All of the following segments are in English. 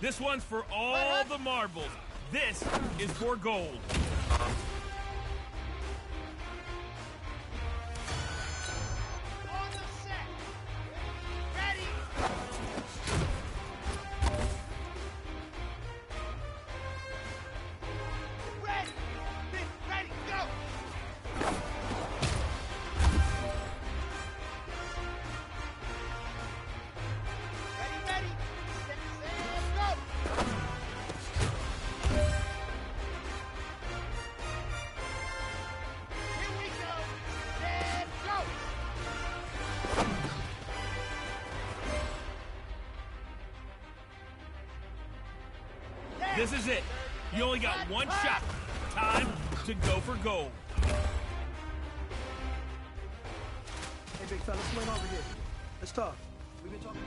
This one's for all the marbles. This is for gold. On the set. Ready. Ready. Ready. Go. Ready. Ready. Set, go. Here we go. Set, go. This is it. You only got one shot. Time to go for gold. Hey, big fella, let's run over here. Let's talk. We've been talking.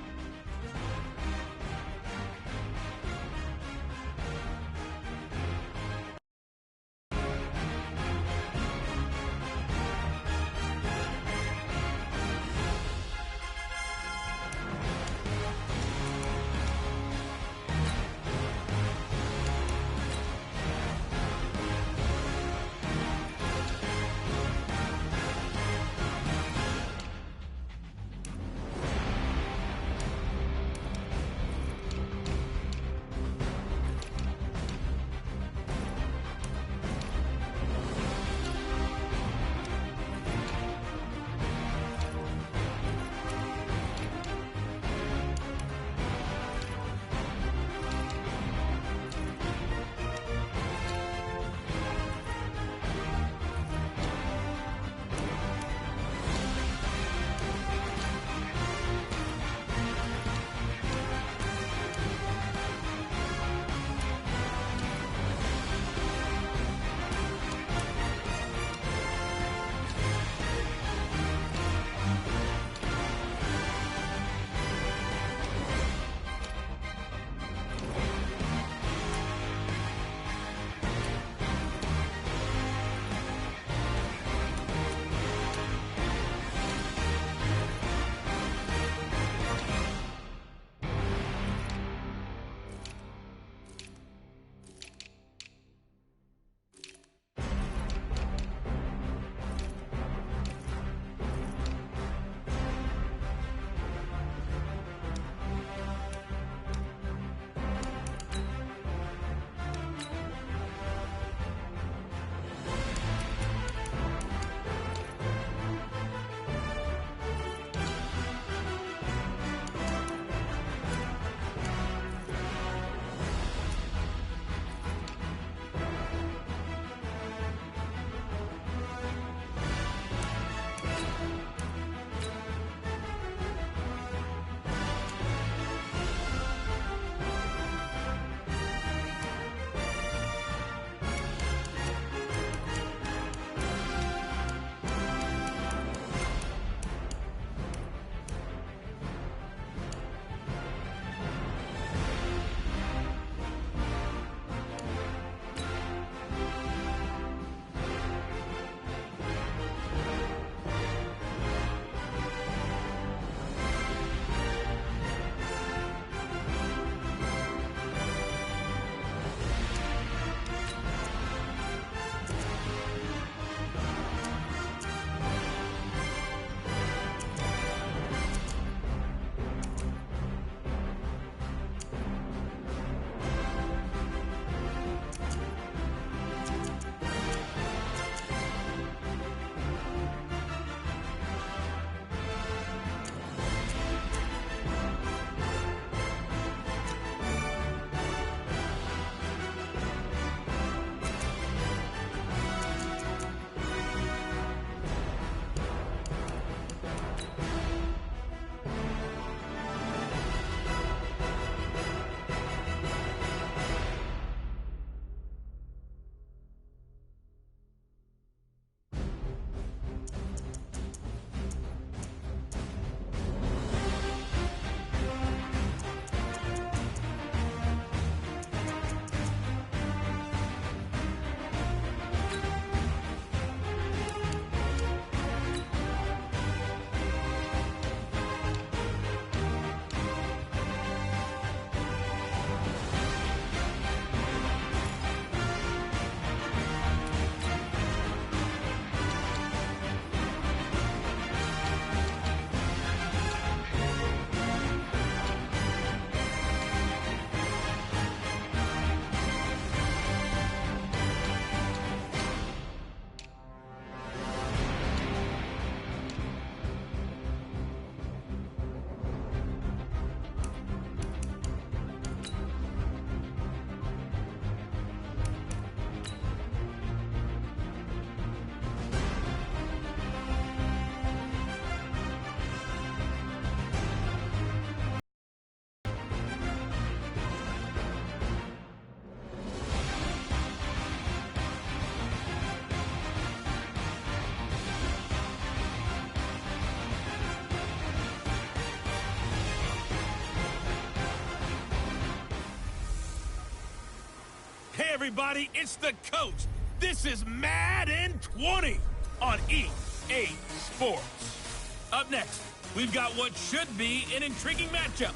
everybody, it's the coach. This is Madden 20 on EA Sports. Up next, we've got what should be an intriguing matchup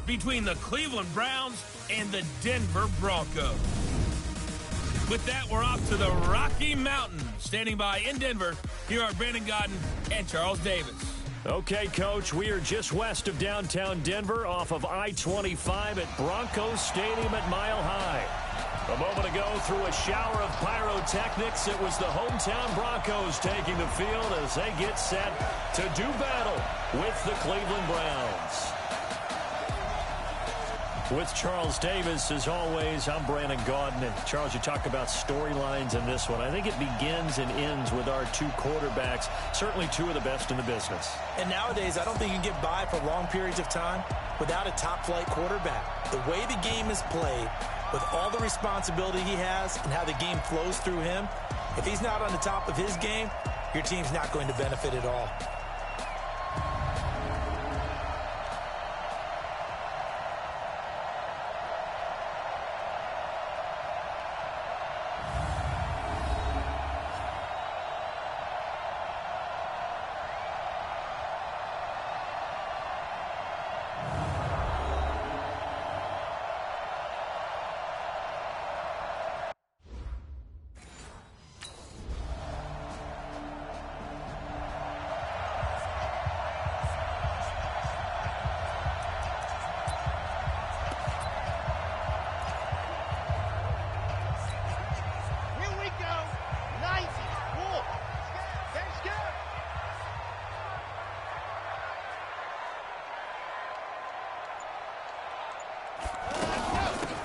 between the Cleveland Browns and the Denver Broncos. With that, we're off to the Rocky Mountains. Standing by in Denver, here are Brandon Godden and Charles Davis. Okay, Coach, we are just west of downtown Denver off of I-25 at Broncos Stadium at Mile High. A moment ago, through a shower of pyrotechnics, it was the hometown Broncos taking the field as they get set to do battle with the Cleveland Browns. With Charles Davis, as always, I'm Brandon Gaudin. And Charles, you talk about storylines in this one. I think it begins and ends with our two quarterbacks, certainly two of the best in the business. And nowadays, I don't think you can get by for long periods of time without a top-flight quarterback. The way the game is played, with all the responsibility he has and how the game flows through him, if he's not on the top of his game, your team's not going to benefit at all.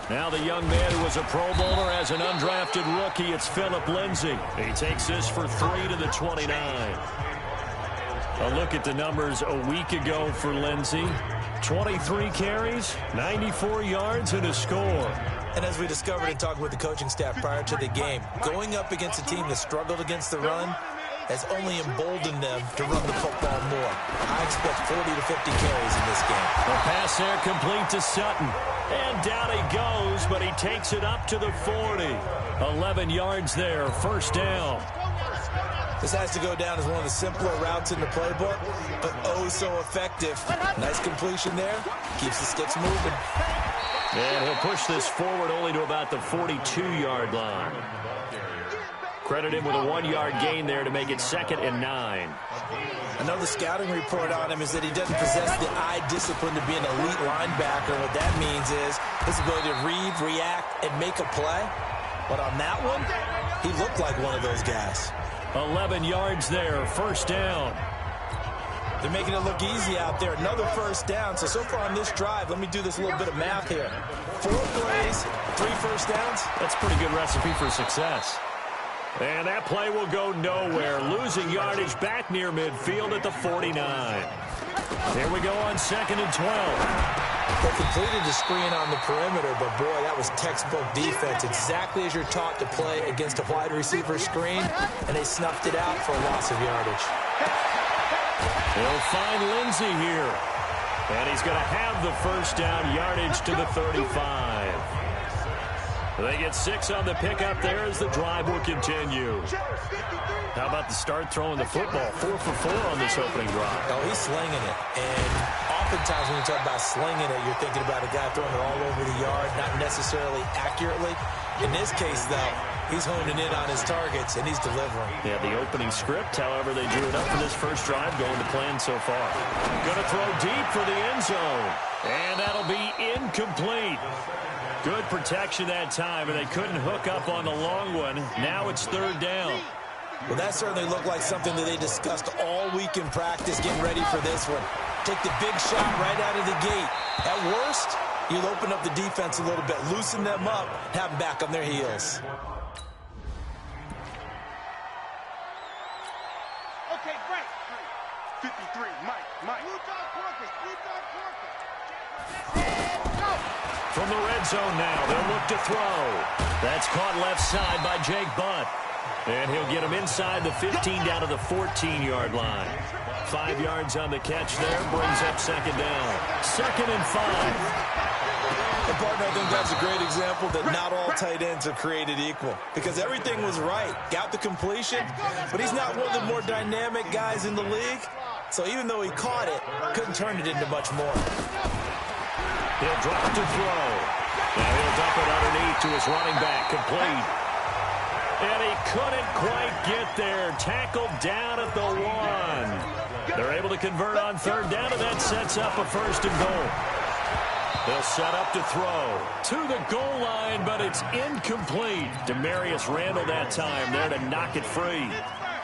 Now the young man who was a Pro Bowler as an undrafted rookie, it's Phillip Lindsay. He takes this for 3 to the 29. A look at the numbers a week ago for Lindsay. 23 carries, 94 yards, and a score. And as we discovered in talking with the coaching staff prior to the game, going up against a team that struggled against the run has only emboldened them to run the football more. I expect 40 to 50 carries in this game. The pass there complete to Sutton. And down he goes, but he takes it up to the 40. 11 yards there, first down. This has to go down as one of the simpler routes in the playbook, but oh so effective. Nice completion there. Keeps the sticks moving. And he'll push this forward only to about the 42-yard line. Credit him with a 1-yard gain there to make it 2nd and 9. Another scouting report on him is that he doesn't possess the eye discipline to be an elite linebacker. What that means is his ability to read, react, and make a play. But on that one, he looked like one of those guys. 11 yards there, first down. They're making it look easy out there. Another first down. So far on this drive, let me do this little bit of math here. 4 plays, 3 first downs. That's a pretty good recipe for success. And that play will go nowhere. Losing yardage back near midfield at the 49. Here we go on 2nd and 12. They completed the screen on the perimeter, but boy, that was textbook defense. Exactly as you're taught to play against a wide receiver screen, and they snuffed it out for a loss of yardage. He'll find Lindsay here. And he's going to have the first down, yardage to the 35. They get 6 on the pickup there as the drive will continue. How about the start throwing the football? 4 for 4 on this opening drive. Oh, he's slinging it. And oftentimes when you talk about slinging it, you're thinking about a guy throwing it all over the yard, not necessarily accurately. In this case, though, he's honing in on his targets, and he's delivering. Yeah, the opening script, however, they drew it up for this first drive, going to plan so far. Going to throw deep for the end zone. And that'll be incomplete. Good protection that time, and they couldn't hook up on the long one. Now it's 3rd down. Well, that certainly looked like something that they discussed all week in practice, getting ready for this one. Take the big shot right out of the gate. At worst, you'll open up the defense a little bit, loosen them up, have them back on their heels. Okay, break. 53, Mike. Blue dog Corker. Go. From the red zone now, they'll look to throw. That's caught left side by Jake Butt. And he'll get him inside the 15 down to the 14-yard line. 5 yards on the catch there, brings up 2nd down. 2nd and 5. And partner, I think that's a great example that not all tight ends are created equal, because everything was right. Got the completion, but he's not one of the more dynamic guys in the league. So even though he caught it, couldn't turn it into much more. He'll drop to throw. Now he'll dump it underneath to his running back, complete. And he couldn't quite get there. Tackled down at the 1. They're able to convert on third down, and that sets up a 1st and goal. They'll set up to throw to the goal line, but it's incomplete. Demarius Randall that time there to knock it free.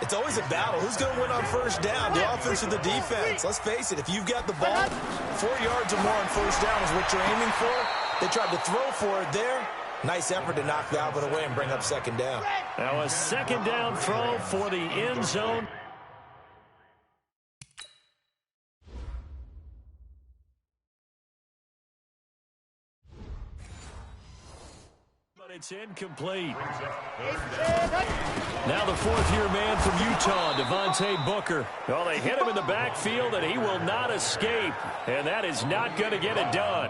It's always a battle. Who's going to win on first down, the offense or the defense? Let's face it, if you've got the ball, 4 yards or more on first down is what you're aiming for. They tried to throw for it there. Nice effort to knock Dalvin away and bring up 2nd down. Now a 2nd down throw for the end zone. It's incomplete. Now the 4th-year man from Utah, Devontae Booker. Well, they hit him in the backfield, and he will not escape. And that is not going to get it done.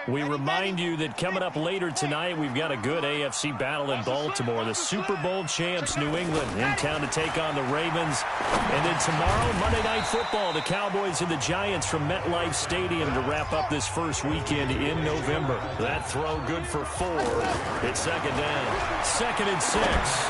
We remind you that coming up later tonight, we've got a good AFC battle in Baltimore. The Super Bowl champs, New England, in town to take on the Ravens. And then tomorrow, Monday Night Football, the Cowboys and the Giants from MetLife Stadium to wrap up this first weekend in November. That throw good for 4. It's 2nd down. 2nd and 6.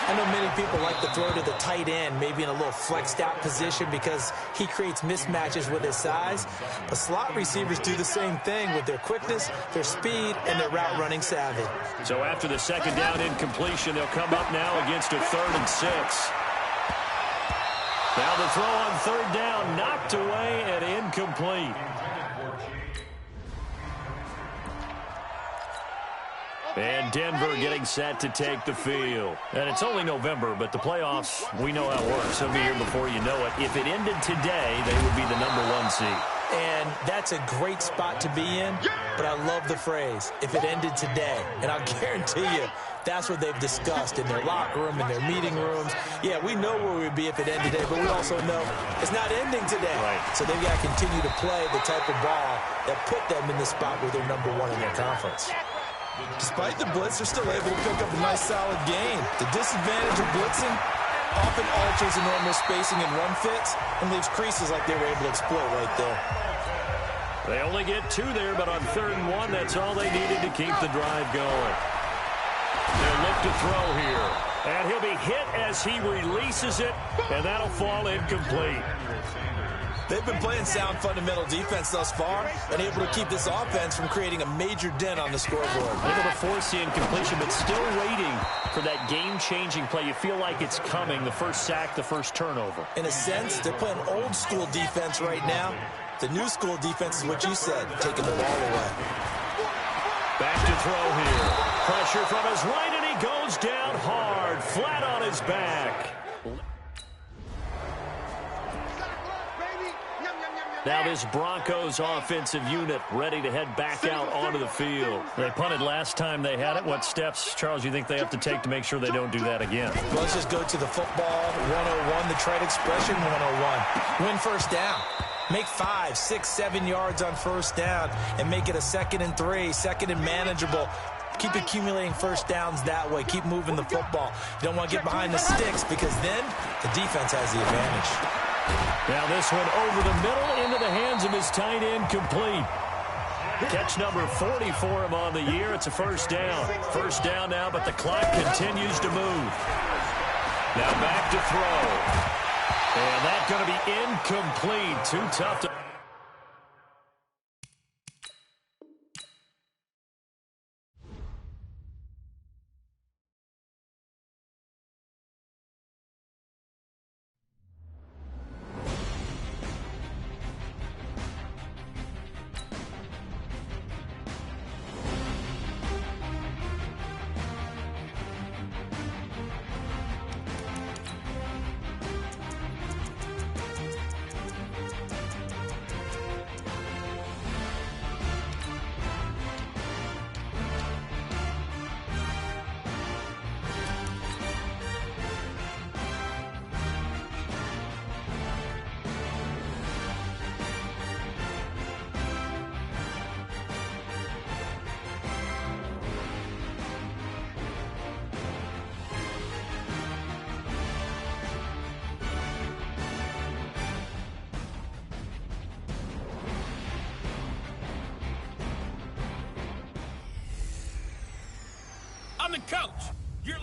I know many people like to throw to the tight end, maybe in a little flexed out position because he creates mismatches with his size. But slot receivers do the same thing with their quickness, their speed, and their route running savvy. So after the 2nd down incompletion, they'll come up now against a 3rd and 6. Now the throw on 3rd down, knocked away and incomplete. And Denver getting set to take the field. And it's only November, but the playoffs, we know how it works. They'll be here before you know it. If it ended today, they would be the #1 seed. And that's a great spot to be in, but I love the phrase, if it ended today. And I'll guarantee you, that's what they've discussed in their locker room, in their meeting rooms. Yeah, we know where we'd be if it ended today, but we also know it's not ending today. Right. So they've got to continue to play the type of ball that put them in the spot where they're #1 in their conference. Despite the blitz, they're still able to pick up a nice, solid gain. The disadvantage of blitzing often alters the normal spacing and run fits and leaves creases like they were able to exploit right there. They only get 2 there, but on 3rd and 1, that's all they needed to keep the drive going. They'll look to throw here. And he'll be hit as he releases it, and that'll fall incomplete. They've been playing sound fundamental defense thus far and able to keep this offense from creating a major dent on the scoreboard. Able to force the incompletion, but still waiting for that game-changing play. You feel like it's coming, the first sack, the first turnover. In a sense, they're playing old-school defense right now. The new school defense is what you said, taking the ball away. Back to throw here. Pressure from his right, and he goes down hard, flat on his back. Now this Broncos offensive unit ready to head back out onto the field. They punted last time they had it. What steps, Charles, you think they have to take to make sure they don't do that again? Well, let's just go to the football 101, the trade expression 101. Win first down. Make 5, 6, 7 yards on first down and make it a 2nd and 3, 2nd and manageable. Keep accumulating first downs that way. Keep moving the football. You don't want to get behind the sticks because then the defense has the advantage. Now this one over the middle into the hands of his tight end, complete. Catch number 40 for him on the year. It's a first down. First down now, but the clock continues to move. Now back to throw. And that's going to be incomplete. Too tough to... the coach. You're...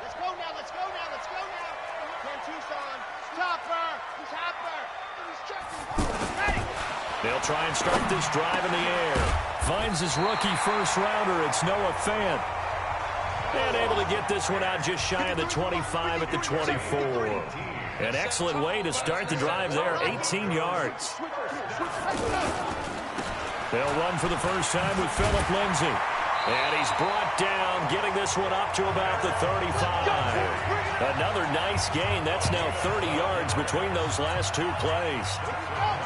Let's go now, let's go now, let's go now. Ken Tucson, stopper, he's hopper, he's checking. Ready. They'll try and start this drive in the air. Finds his rookie first-rounder. It's Noah Fant. And able to get this one out just shy of the 25 at the 24. An excellent way to start the drive there, 18 yards. They'll run for the first time with Phillip Lindsay. And he's brought down, getting this one up to about the 35. Another nice gain. That's now 30 yards between those last two plays.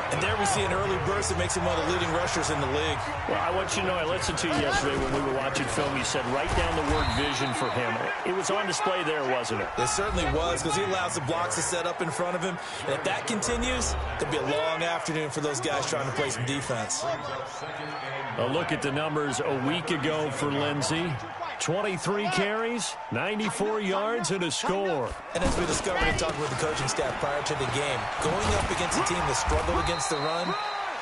And there we see an early burst that makes him one of the leading rushers in the league. Well, I want you to know, I listened to you yesterday when we were watching film. You said write down the word vision for him. It was on display there, wasn't it? It certainly was, because he allows the blocks to set up in front of him. And if that continues, it'll be a long afternoon for those guys trying to play some defense. A look at the numbers a week ago for Lindsay. 23 carries, 94 yards, and a score. And as we discovered in talking with the coaching staff prior to the game, going up against a team that struggled against the run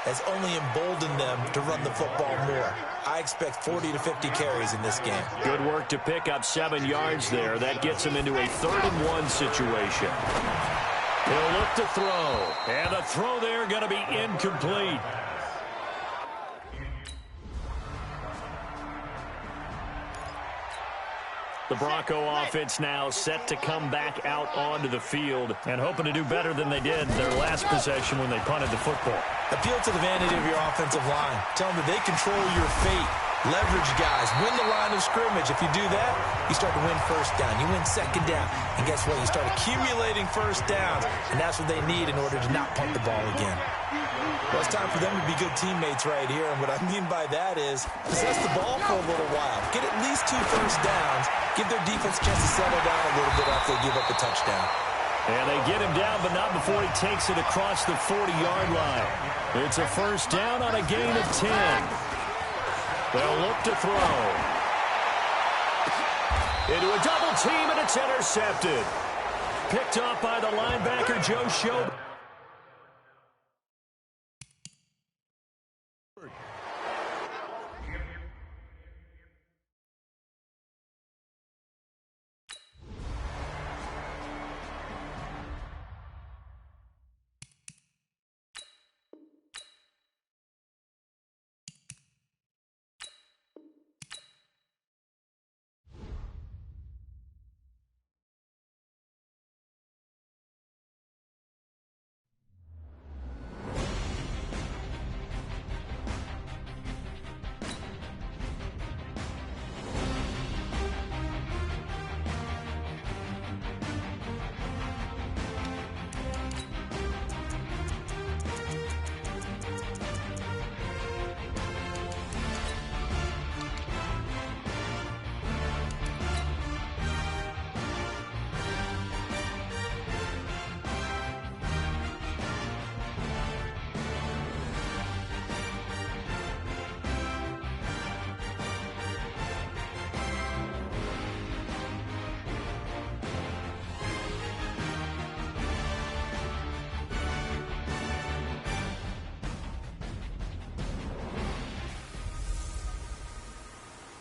has only emboldened them to run the football more. I expect 40 to 50 carries in this game. Good work to pick up 7 yards there. That gets him into a 3rd-and-1 situation. He'll look to throw. And the throw there going to be incomplete. The Bronco offense now set to come back out onto the field and hoping to do better than they did their last possession when they punted the football. Appeal to the vanity of your offensive line. Tell them that they control your fate. Leverage guys. Win the line of scrimmage. If you do that, you start to win first down. You win second down. And guess what? You start accumulating first downs. And that's what they need in order to not punt the ball again. Well, it's time for them to be good teammates right here. And what I mean by that is possess the ball for a little while. Get at least 2 first downs. Give their defense a chance to settle down a little bit after they give up a touchdown. And they get him down, but not before he takes it across the 40-yard line. It's a first down on a gain of 10. They'll look to throw. Into a double team, and it's intercepted. Picked up by the linebacker, Joe Schob.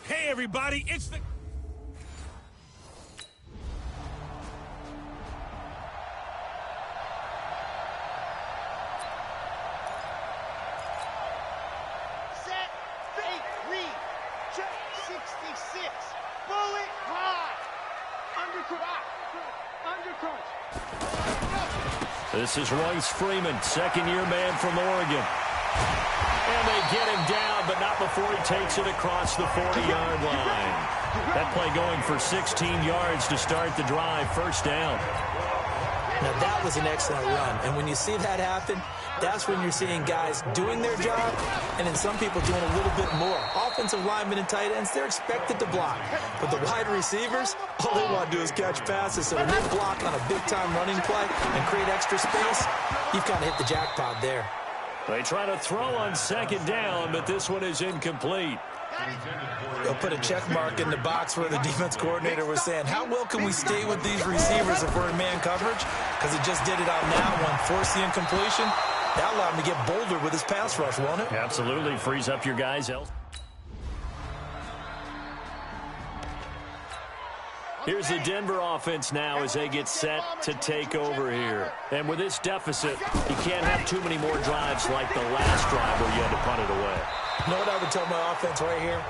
Hey, everybody, it's the... Set, fake, read, check, 66, bullet high, undercut. This is Royce Freeman, second-year man from Oregon. And they get him down, but not before he takes it across the 40-yard line. That play going for 16 yards to start the drive, first down. Now, that was an excellent run. And when you see that happen, that's when you're seeing guys doing their job and then some people doing a little bit more. Offensive linemen and tight ends, they're expected to block. But the wide receivers, all they want to do is catch passes. So when they block on a big-time running play and create extra space, you've kind of hit the jackpot there. They try to throw on second down, but this one is incomplete. They'll put a check mark in the box where the defense coordinator was saying, how well can we stay with these receivers if we're in man coverage? Because it just did it on that one, forced the incompletion. That allowed him to get bolder with his pass rush, won't it? Absolutely. Frees up your guys. Here's the Denver offense now as they get set to take over here. And with this deficit, you can't have too many more drives like the last drive where you had to punt it away. You know what I would tell my offense right here?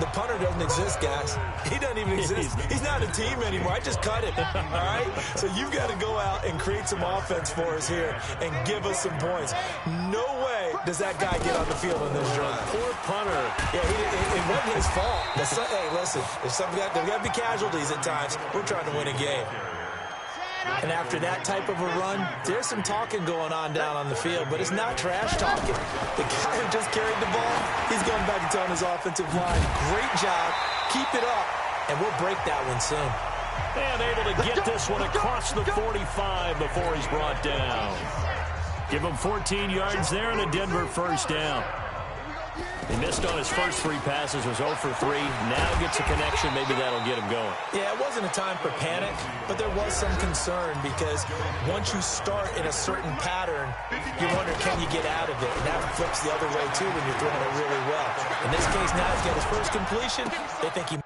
The punter doesn't exist, guys. He doesn't even exist. He's not a team anymore. I just cut it, all right? So you've got to go out and create some offense for us here and give us some points. No way does that guy get on the field in this drive. Poor punter. Yeah, it wasn't his fault. Hey, listen, there's got to be casualties at times. We're trying to win a game. And after that type of a run, there's some talking going on down on the field, but it's not trash talking. The guy who just carried the ball, he's going back and telling his offensive line, great job, keep it up, and we'll break that one soon. And able to get this one across the 45 before he's brought down. Give him 14 yards there and a Denver first down. He missed on his first 3 passes, was 0 for 3. Now gets a connection. Maybe that'll get him going. Yeah, it wasn't a time for panic, but there was some concern because once you start in a certain pattern, you wonder, can you get out of it? And that flips the other way, too, when you're throwing it really well. In this case, now he's got his first completion. They think he...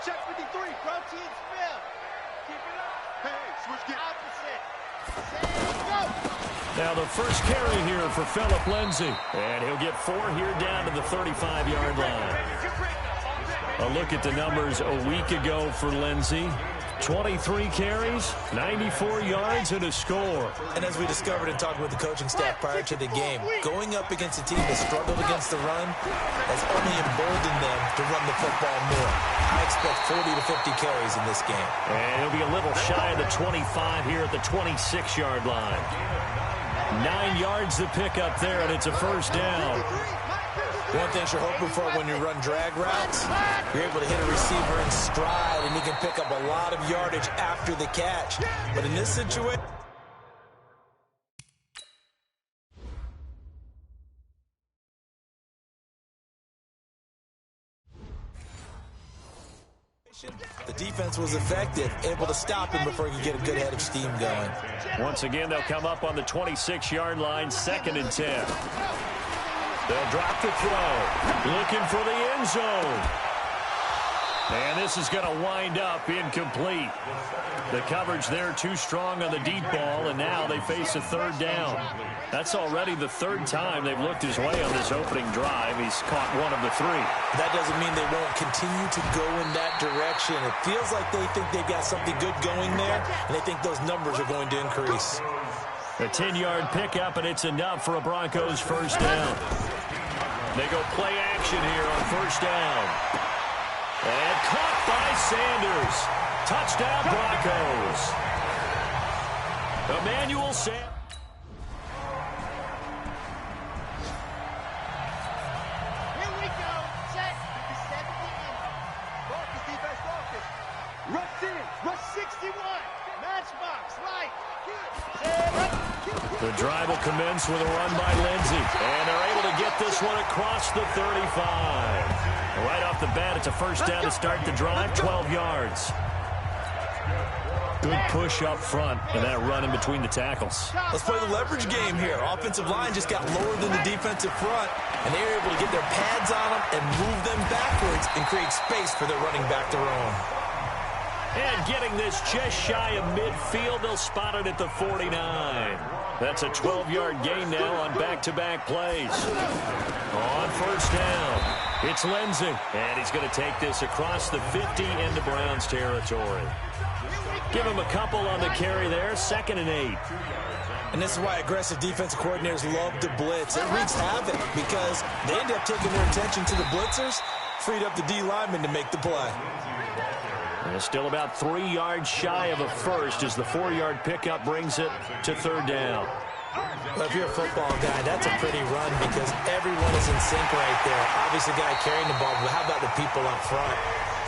Check 53, protein spill. Keep it up. Hey, switch gear. Opposite. Go. Now the first carry here for Phillip Lindsay. And he'll get 4 here down to the 35-yard line. A look at the numbers a week ago for Lindsay. 23 carries, 94 yards, and a score. And as we discovered in talking with the coaching staff prior to the game, going up against a team that struggled against the run has only emboldened them to run the football more. I expect 40 to 50 carries in this game. And he'll be a little shy of the 25 here at the 26-yard line. 9 yards to pick up there, and it's a first down. One thing you're hoping for when you run drag routes, you're able to hit a receiver in stride, and he can pick up a lot of yardage after the catch. But in this situation, the defense was effective, able to stop him before he could get a good head of steam going. Once again, they'll come up on the 26-yard line, 2nd and 10. They'll drop the throw, looking for the end zone. And this is going to wind up incomplete. The coverage there too strong on the deep ball, and now they face a 3rd down. That's already the 3rd time they've looked his way on this opening drive. He's caught 1 of the 3. That doesn't mean they won't continue to go in that direction. It feels like they think they've got something good going there, and they think those numbers are going to increase. A 10-yard pickup, and it's enough for a Broncos first down. They go play action here on first down. And caught by Sanders. Touchdown, Broncos. Emmanuel Sanders. Here we go. Set. The 70 in. Broncos defense, Broncos. Rush in. Rush 61. Matchbox. Right. The drive will commence with a run by Lindsey. And they're able to get this one across the 35. Right off the bat, it's a first down to start the drive, 12 yards. Good push up front and that run in between the tackles. Let's play the leverage game here. Offensive line just got lower than the defensive front, and they were able to get their pads on them and move them backwards and create space for their running back to roam. And getting this just shy of midfield, they'll spot it at the 49. That's a 12-yard gain now on back-to-back plays. On first down, it's Lindsey. And he's going to take this across the 50 into Browns territory. Give him a couple on the carry there, 2nd and 8. And this is why aggressive defensive coordinators love to blitz. It wreaks havoc because they end up taking their attention to the blitzers, freed up the D lineman to make the play. And still about 3 yards shy of a first as the 4-yard pickup brings it to 3rd down. Well, if you're a football guy, that's a pretty run because everyone is in sync right there. Obviously, the guy carrying the ball, but how about the people up front?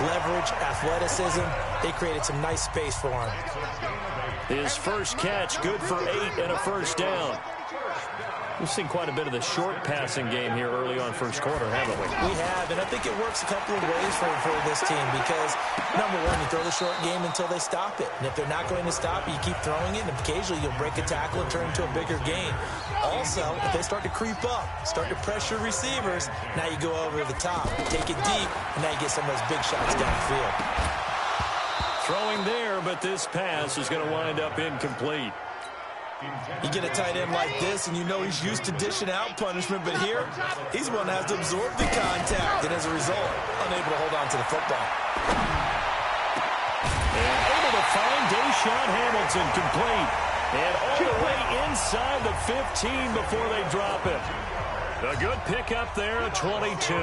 Leverage, athleticism, they created some nice space for him. His first catch, good for 8 and a first down. We've seen quite a bit of the short passing game here early on first quarter, haven't we? We have, and I think it works a couple of ways for this team because, number one, you throw the short game until they stop it. And if they're not going to stop it, you keep throwing it, and occasionally you'll break a tackle and turn into a bigger gain. Also, if they start to creep up, start to pressure receivers, now you go over the top, take it deep, and now you get some of those big shots downfield. Throwing there, but this pass is going to wind up incomplete. You get a tight end like this, and you know he's used to dishing out punishment, but here, he's the one that has to absorb the contact, and as a result, unable to hold on to the football. And able to find Deshaun Hamilton complete. And all the way inside the 15 before they drop it. A good pickup there at 22.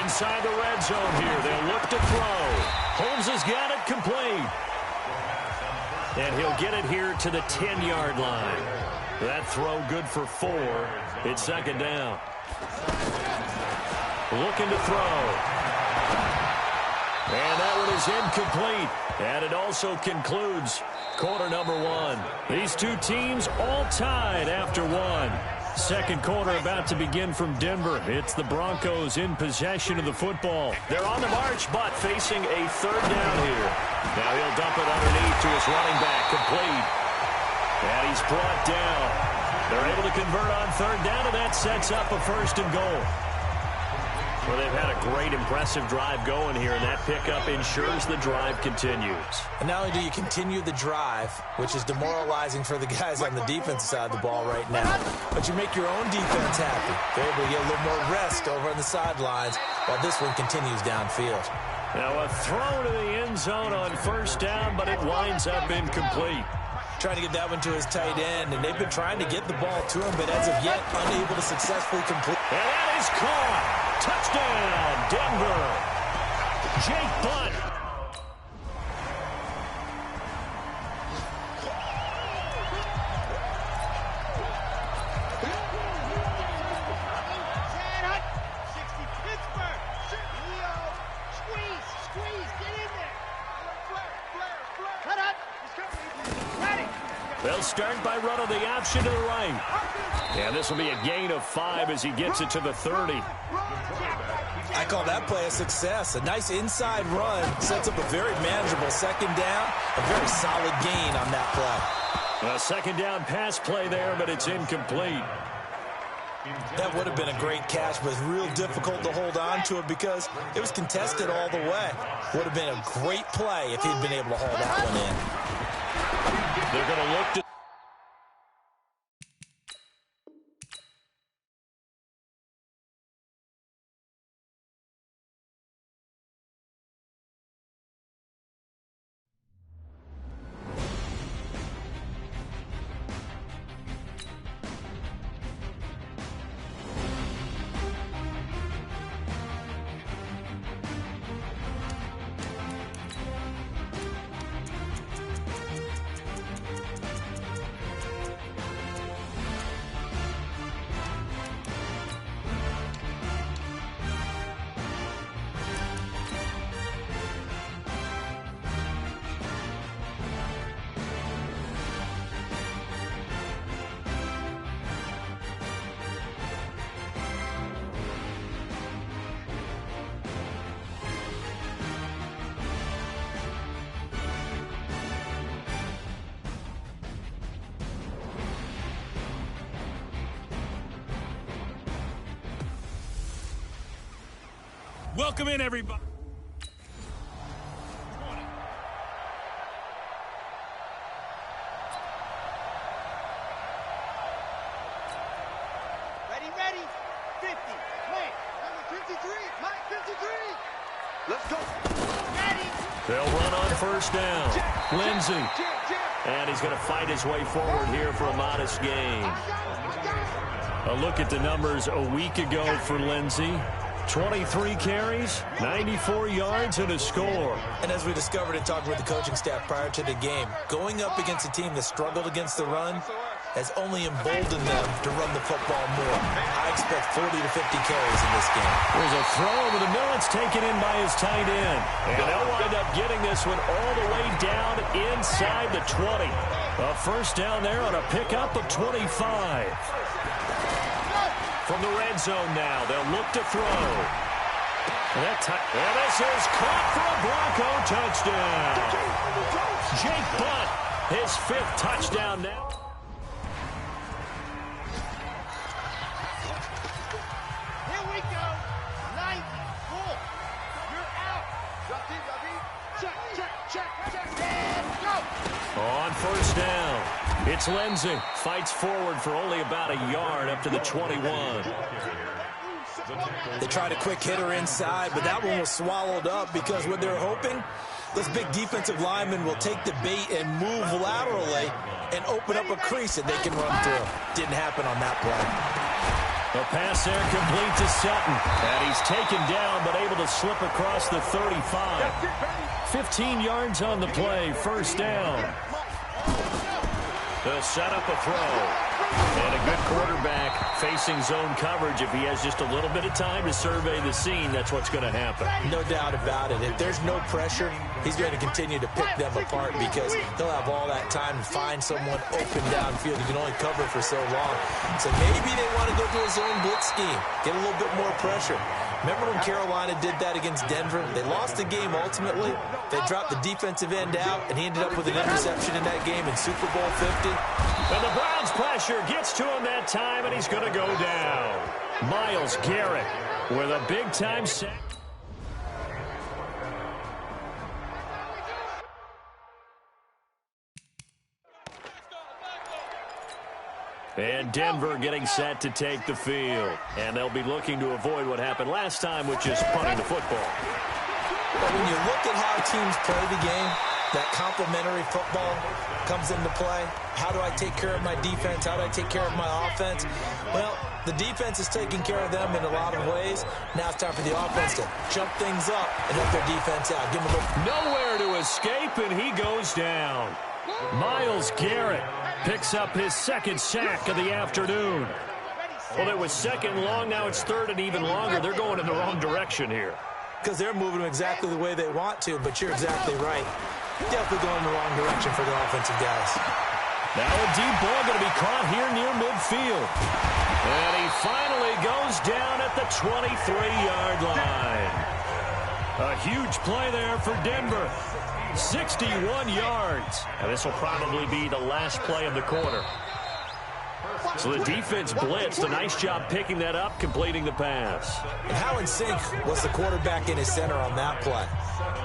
Inside the red zone here, they'll look to throw. Holmes has got it complete. And he'll get it here to the 10-yard line. That throw good for 4. It's 2nd down. Looking to throw. And that one is incomplete. And it also concludes quarter number 1. These two teams all tied after 1. Second quarter about to begin from Denver. It's the Broncos in possession of the football. They're on the march, but facing a 3rd down here. Now he'll dump it underneath to his running back, complete. And he's brought down. They're able to convert on 3rd down, and that sets up a 1st and goal. Well, they've had a great, impressive drive going here, and that pickup ensures the drive continues. And not only do you continue the drive, which is demoralizing for the guys on the defensive side of the ball right now, but you make your own defense happy. They're able to get a little more rest over on the sidelines while this one continues downfield. Now a throw to the end zone on 1st down, but it winds up incomplete. Trying to get that one to his tight end, and they've been trying to get the ball to him, but as of yet, unable to successfully complete. And that is caught. Touchdown, Denver. Jake Butt. They'll start by running the option to the right. And this will be a gain of 5 as he gets it to the 30. I call that play a success. A nice inside run sets up a very manageable 2nd down. A very solid gain on that play. A 2nd down pass play there, but it's incomplete. That would have been a great catch, but it's real difficult to hold on to it because it was contested all the way. Would have been a great play if he'd been able to hold that one in. They're going to look to Welcome in, everybody. Ready, 50, Mike, number 53, Mike 53. Let's go. Ready. They'll run on first down. Lindsey. And he's going to fight his way forward here for a modest gain. A look at the numbers a week ago for Lindsey. 23 carries, 94 yards, and a score. And as we discovered in talking with the coaching staff prior to the game, going up against a team that struggled against the run has only emboldened them to run the football more. I expect 40 to 50 carries in this game. There's a throw over the middle. It's taken in by his tight end. And they'll wind up getting this one all the way down inside the 20. A first down there on a pickup of 25. From the red zone now, they'll look to throw. And this is caught for a Bronco touchdown. Jake Butt, his 5th touchdown now. Here we go. 94. You're out. Check. And go. On first down, it's Lindsey. Fights forward for only about a yard up to the 21. They tried a quick hitter inside, but that one was swallowed up because what they're hoping, those big defensive linemen will take the bait and move laterally and open up a crease that they can run through. Didn't happen on that play. A pass there complete to Sutton. And he's taken down but able to slip across the 35. 15 yards on the play, first down. They'll set up a throw. And a good quarterback facing zone coverage. If he has just a little bit of time to survey the scene, that's what's going to happen. No doubt about it. If there's no pressure, he's going to continue to pick them apart because he'll have all that time to find someone open downfield. He can only cover for so long. So maybe they want to go to a zone blitz scheme, get a little bit more pressure. Remember when Carolina did that against Denver? They lost the game ultimately. They dropped the defensive end out, and he ended up with an interception in that game in Super Bowl 50. And the Browns' pressure gets to him that time, and he's going to go down. Myles Garrett with a big-time sack. And Denver getting set to take the field. And they'll be looking to avoid what happened last time, which is punting the football. But when you look at how teams play the game, that complementary football comes into play. How do I take care of my defense? How do I take care of my offense? Well, the defense is taking care of them in a lot of ways. Now it's time for the offense to jump things up and help their defense out. Give them nowhere to escape, and he goes down. Myles Garrett picks up his 2nd sack of the afternoon. Well, it was 2nd long. Now it's 3rd and even longer. They're going in the wrong direction here. Because they're moving them exactly the way they want to, but you're exactly right. Definitely going in the wrong direction for the offensive guys. Now a deep ball going to be caught here near midfield. And he finally goes down at the 23-yard line. A huge play there for Denver. 61 yards. And this will probably be the last play of the quarter. So the defense blitzed. A nice job picking that up, completing the pass. And how in sync was the quarterback in his center on that play?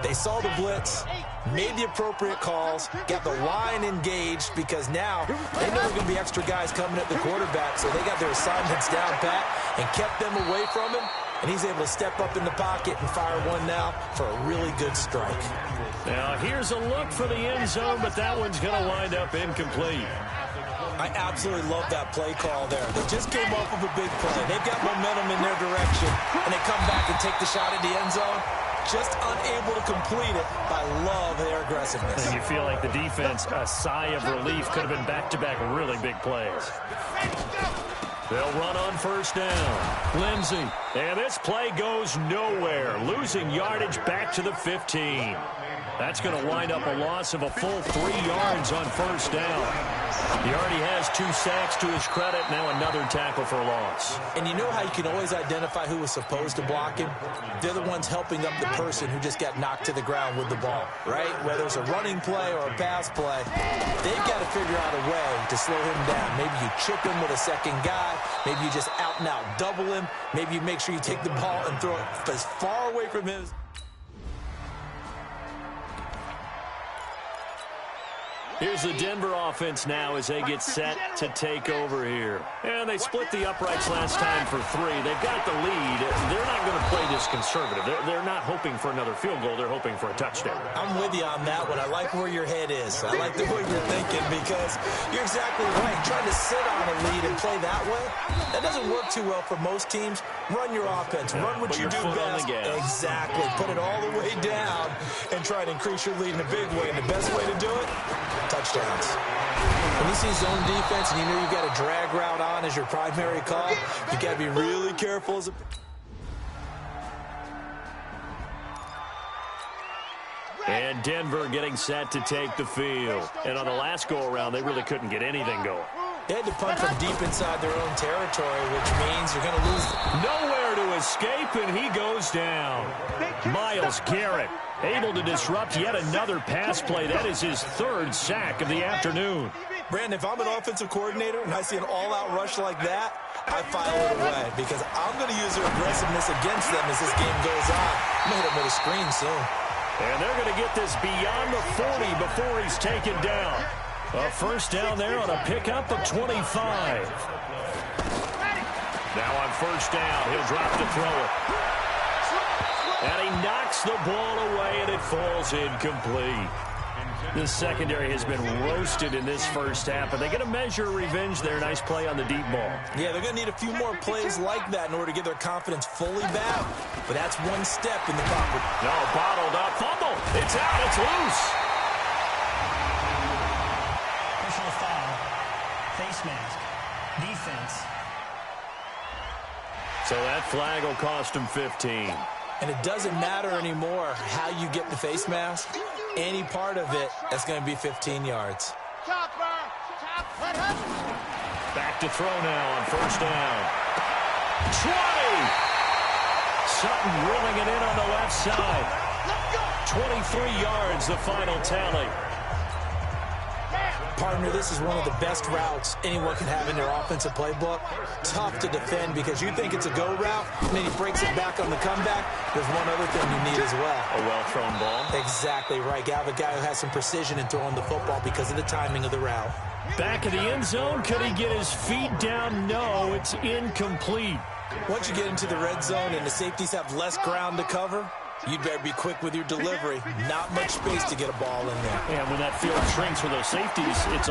They saw the blitz, made the appropriate calls, got the line engaged because now they know there are going to be extra guys coming at the quarterback, so they got their assignments down pat and kept them away from him, and he's able to step up in the pocket and fire one now for a really good strike. Now here's a look for the end zone, but that one's going to wind up incomplete. I absolutely love that play call there. They just came off of a big play. They've got momentum in their direction, and they come back and take the shot at the end zone. Just unable to complete it, but I love their aggressiveness. And you feel like the defense, a sigh of relief, could have been back-to-back really big plays. They'll run on first down. Lindsey. And this play goes nowhere. Losing yardage back to the 15. That's going to wind up a loss of a full 3 yards on first down. He already has 2 sacks to his credit. Now another tackle for a loss. And you know how you can always identify who was supposed to block him? They're the ones helping up the person who just got knocked to the ground with the ball, right? Whether it's a running play or a pass play, they've got to figure out a way to slow him down. Maybe you chip him with a second guy. Maybe you just out-and-out double him. Maybe you make sure you take the ball and throw it as far away from him. Here's the Denver offense now as they get set to take over here. And they split the uprights last time for 3. They've got the lead. They're not going to play this conservative. They're not hoping for another field goal. They're hoping for a touchdown. I'm with you on that one. I like where your head is. I like the way you're thinking because you're exactly right. Trying to sit on a lead and play that way, that doesn't work too well for most teams. Run your offense. Run what you do best. Exactly. Put it all the way down and try to increase your lead in a big way. And the best way to do it, touchdowns. When you see zone defense and you know you've got a drag route on as your primary call, you got to be really careful. And Denver getting set to take the field. And on the last go-around, they really couldn't get anything going. They had to punt from deep inside their own territory, which means you're going to lose. Nowhere to escape, and he goes down. Myles Garrett able to disrupt yet another pass play. That is his 3rd sack of the afternoon. Brandon, if I'm an offensive coordinator and I see an all-out rush like that, I file it away because I'm going to use their aggressiveness against them as this game goes on. I'm going to hit them with a screen soon. And they're going to get this beyond the 40 before he's taken down. A first down there on a pickup of 25. Now on first down, he'll drop to throw it. And he knocks the ball away, and it falls incomplete. The secondary has been roasted in this first half, but they get a measure of revenge there. Nice play on the deep ball. Yeah, they're going to need a few more plays like that in order to get their confidence fully back. But that's one step in the proper. No, bottled up. Fumble. It's out. It's loose. Personal foul. Face mask. Defense. So that flag will cost him 15. And it doesn't matter anymore how you get the face mask. Any part of it, that's going to be 15 yards. Back to throw now on first down. 20! Sutton drilling it in on the left side. 23 yards, the final tally. Partner, this is one of the best routes anyone can have in their offensive playbook. Tough to defend because you think it's a go route, and then he breaks it back on the comeback. There's one other thing you need as well. A well-thrown ball. Exactly right. You have a guy who has some precision in throwing the football because of the timing of the route. Back of the end zone. Could he get his feet down? No, it's incomplete. Once you get into the red zone and the safeties have less ground to cover, you'd better be quick with your delivery. Not much space to get a ball in there. And when that field shrinks with those safeties, it's...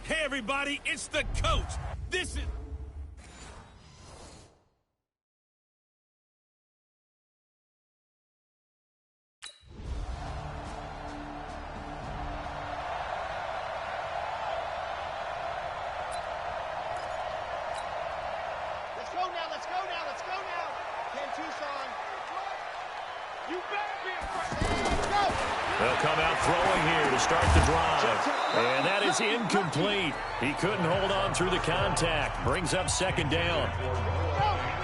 Hey, everybody, it's the coach. This is... let's go now, let's go now. Ken Tucson. You better be afraid. Go. They'll come out throwing here to start the drive. And that is incomplete. He couldn't hold on through the contact. Brings up second down.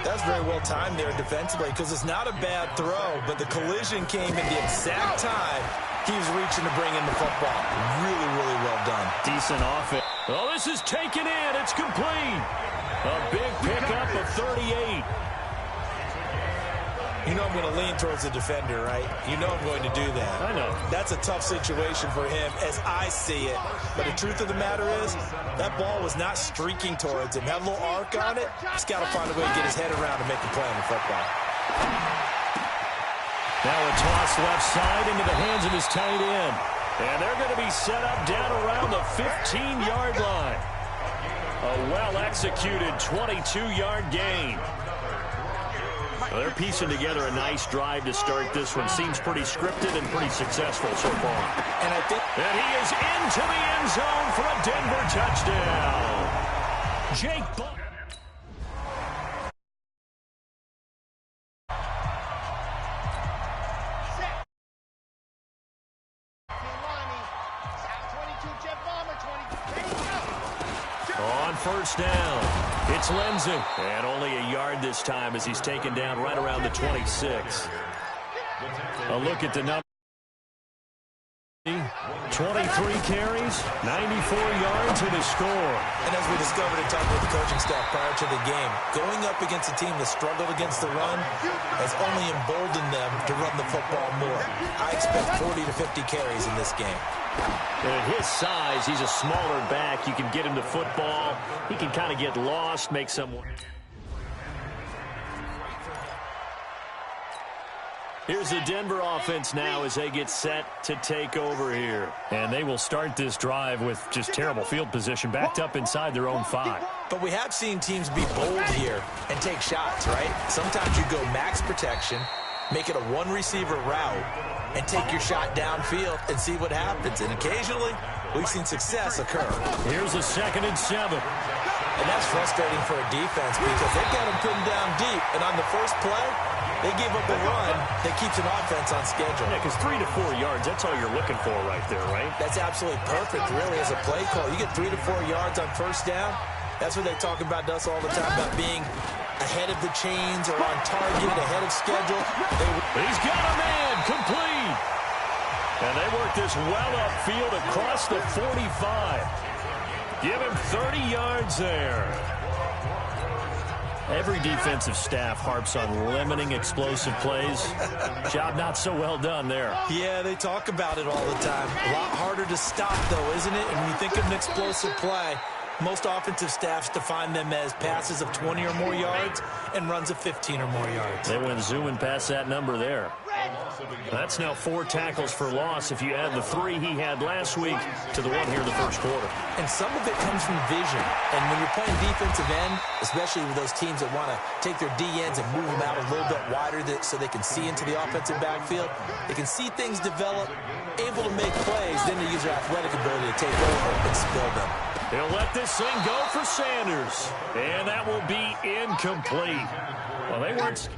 That's very well timed there defensively because it's not a bad throw, but the collision came in the exact time he was reaching to bring in the football. Really, really well done. Decent offense. Oh, this is taken in. It's complete. A big pickup of 38. You know I'm going to lean towards the defender, right? You know I'm going to do that. I know. That's a tough situation for him as I see it. But the truth of the matter is, that ball was not streaking towards him. Had a little arc on it. He's got to find a way to get his head around and make a play on the football. Now a toss left side into the hands of his tight end. And they're going to be set up down around the 15-yard line. A well-executed 22-yard gain. Well, they're piecing together a nice drive to start this one. Seems pretty scripted and pretty successful so far. And he is into the end zone for a Denver touchdown. Jake Buck. On first down, it's Lindsey. And only a yard this time as he's taken down right around the 26. A look at the number. 23 carries, 94 yards, and a score. And as we discovered in talking with the coaching staff prior to the game, going up against a team that struggled against the run has only emboldened them to run the football more. I expect 40 to 50 carries in this game. And at his size, he's a smaller back. You can get him to football. He can kind of get lost, make some... Here's the Denver offense now as they get set to take over here. And they will start this drive with just terrible field position, backed up inside their own 5. But we have seen teams be bold here and take shots, right? Sometimes you go max protection, make it a one-receiver route, and take your shot downfield and see what happens. And occasionally, we've seen success occur. Here's a 2nd and 7. And that's frustrating for a defense because they've got them pinned down deep. And on the first play, they give up a run that keeps an offense on schedule. Yeah, because 3 to 4 yards, that's all you're looking for right there, right? That's absolutely perfect, really, as a play call. You get 3 to 4 yards on first down. That's what they talk about us all the time, about being ahead of the chains or on target, ahead of schedule. He's got a man, complete. And they work this well upfield across the 45. Give him 30 yards there. Every defensive staff harps on limiting explosive plays. Job not so well done there. Yeah, they talk about it all the time. A lot harder to stop, though, isn't it? And when you think of an explosive play, most offensive staffs define them as passes of 20 or more yards and runs of 15 or more yards. They went zooming past that number there. That's now 4 tackles for loss if you add the 3 he had last week to the 1 here in the first quarter. And some of it comes from vision. And when you're playing defensive end, especially with those teams that want to take their D-ends and move them out a little bit wider so they can see into the offensive backfield, they can see things develop, able to make plays, then they use their athletic ability to take over and spill them. He'll let this thing go for Sanders. And that will be incomplete. Well, they weren't...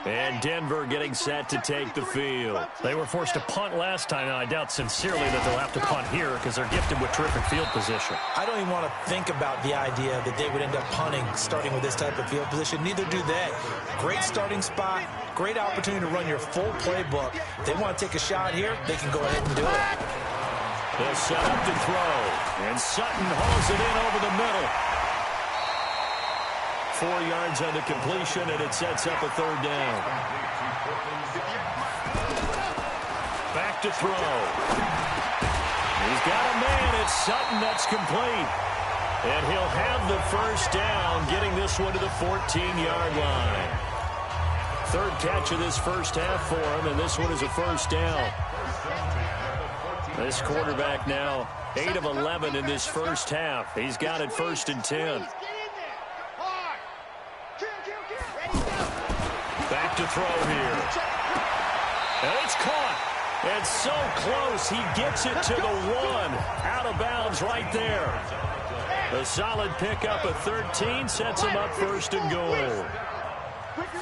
And Denver getting set to take the field. They were forced to punt last time, and I doubt sincerely that they'll have to punt here because they're gifted with terrific field position. I don't even want to think about the idea that they would end up punting starting with this type of field position. Neither do they. Great starting spot, great opportunity to run your full playbook. They want to take a shot here, they can go ahead and do it. They'll set up to throw, and Sutton hauls it in over the middle. 4 yards on the completion, and it sets up a 3rd down. Back to throw. He's got a man. It's Sutton. That's complete. And he'll have the first down, getting this one to the 14-yard line. 3rd catch of this first half for him, and this one is a first down. This quarterback now 8 of 11 in this first half. He's got it 1st and 10. Back to throw here. And it's caught. And so close, he gets it to the 1. Out of bounds right there. A solid pickup of 13 sets him up first and goal.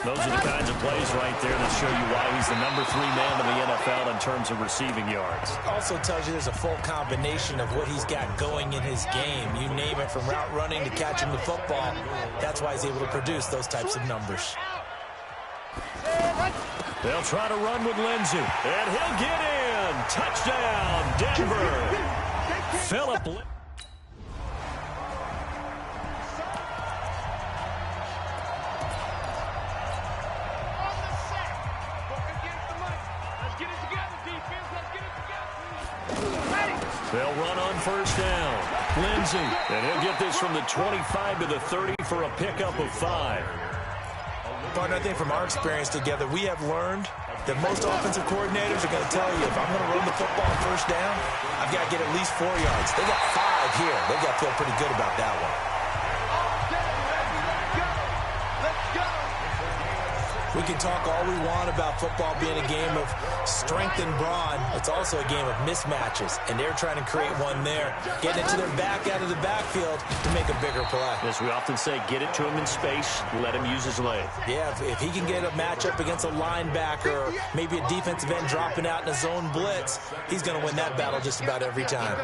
Those are the kinds of plays right there that show you why he's the #3 man in the NFL in terms of receiving yards. Also tells you there's a full combination of what he's got going in his game. You name it, from route running to catching the football. That's why he's able to produce those types of numbers. They'll try to run with Lindsey, and he'll get in. Touchdown, Denver. Phillip. They'll run on first down. Lindsey, and he'll get this from the 25 to the 30 for a pickup of 5. Partner, I think from our experience together, we have learned that most offensive coordinators are going to tell you, if I'm going to run the football on first down, I've got to get at least 4 yards. They got 5 here. They've got to feel pretty good about that one. We can talk all we want about football being a game of strength and brawn. It's also a game of mismatches, and they're trying to create one there, getting it to their back out of the backfield to make a bigger play. As we often say, get it to him in space, let him use his leg. Yeah, if he can get a matchup against a linebacker or maybe a defensive end dropping out in a zone blitz, he's going to win that battle just about every time.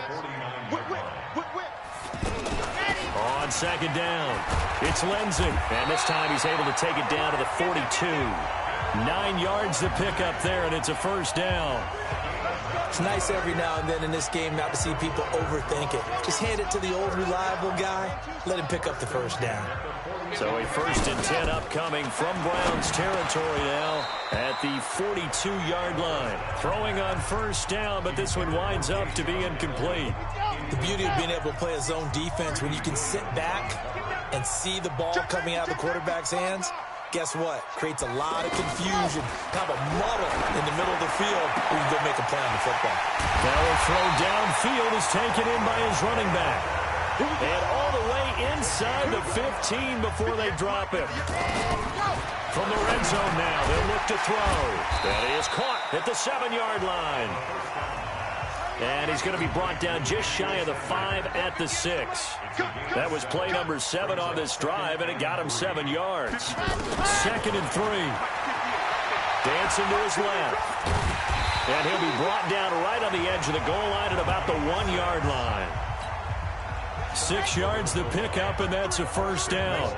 On second down, it's Lindsey, and this time he's able to take it down to the 42. 9 yards to pick up there, and it's a first down. It's nice every now and then in this game not to see people overthink it. Just hand it to the old reliable guy, let him pick up the first down. So a 1st and 10 upcoming from Browns territory now at the 42-yard line. Throwing on first down, but this one winds up to be incomplete. The beauty of being able to play a zone defense when you can sit back and see the ball coming out of the quarterback's hands, guess what? Creates a lot of confusion, kind of a muddle in the middle of the field where you can go make a play on the football. Now a throw downfield is taken in by his running back. And all the way inside the 15 before they drop him. From the red zone now, they'll look to throw. That is caught at the 7-yard line. And he's going to be brought down just shy of the 5 at the 6. That was play number 7 on this drive, and it got him 7 yards. 2nd and 3. Dancing to his left. And he'll be brought down right on the edge of the goal line at about the 1-yard line. 6 yards to pick up, and that's a first down.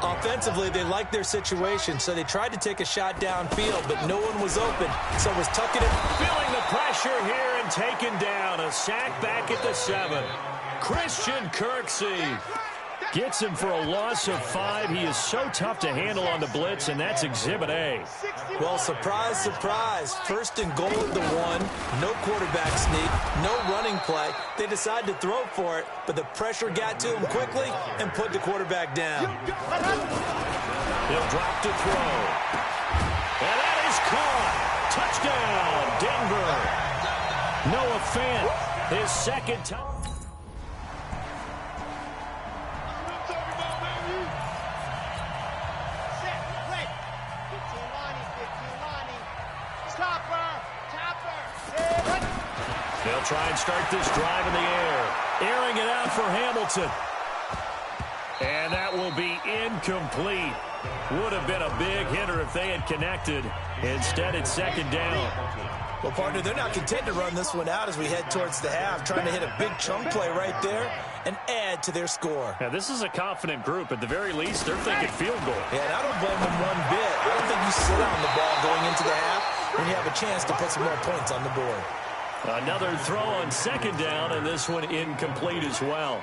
Offensively, they liked their situation, so they tried to take a shot downfield, but no one was open, so it was tucking it. Feeling the pressure here and taken down. A sack back at the 7. Christian Kirksey gets him for a loss of 5. He is so tough to handle on the blitz, and that's Exhibit A. Well, surprise, surprise. 1st and goal at the 1. No quarterback sneak. No running play. They decided to throw for it, but the pressure got to him quickly and put the quarterback down. He'll drop to throw. And that is caught. Touchdown, Denver. Noah Fant, his 2nd time. They'll try and start this drive in the air. Airing it out for Hamilton. And that will be incomplete. Would have been a big hitter if they had connected. Instead, it's 2nd down. Well, partner, they're not content to run this one out as we head towards the half, trying to hit a big chunk play right there and add to their score. Now, this is a confident group. At the very least, they're thinking field goal. Yeah, and I don't blame them one bit. I don't think you sit on the ball going into the half when you have a chance to put some more points on the board. Another throw on 2nd down, and this one incomplete as well.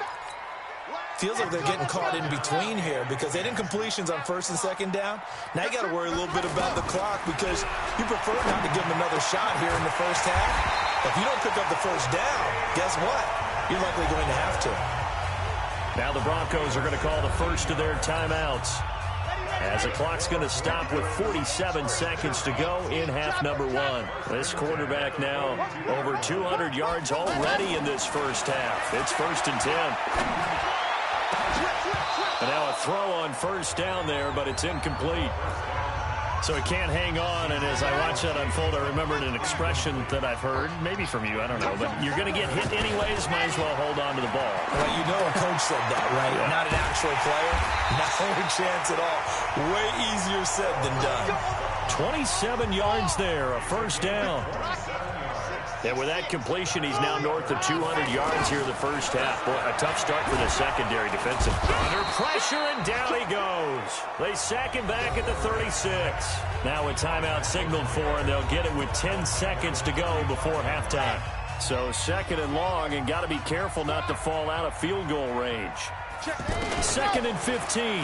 Feels like they're getting caught in between here because they didn't completions on 1st and 2nd down. Now you got to worry a little bit about the clock because you prefer not to give them another shot here in the first half. If you don't pick up the first down, guess what? You're likely going to have to. Now the Broncos are going to call the first of their timeouts, as the clock's going to stop with 47 seconds to go in half number 1. This quarterback now over 200 yards already in this first half. It's 1st and 10. And now a throw on first down there, but it's incomplete. So he can't hang on, and as I watch that unfold, I remembered an expression that I've heard, maybe from you, I don't know, but you're going to get hit anyways, might as well hold on to the ball. Well, you know a coach said that, right? Yeah. Not an actual player. Not a chance at all. Way easier said than done. 27 yards there, a first down. And with that completion, he's now north of 200 yards here in the first half. Boy, a tough start for the secondary defensive. Under pressure, and down he goes. They sack him back at the 36. Now a timeout signaled for, and they'll get it with 10 seconds to go before halftime. So second and long, and got to be careful not to fall out of field goal range. Second and 15.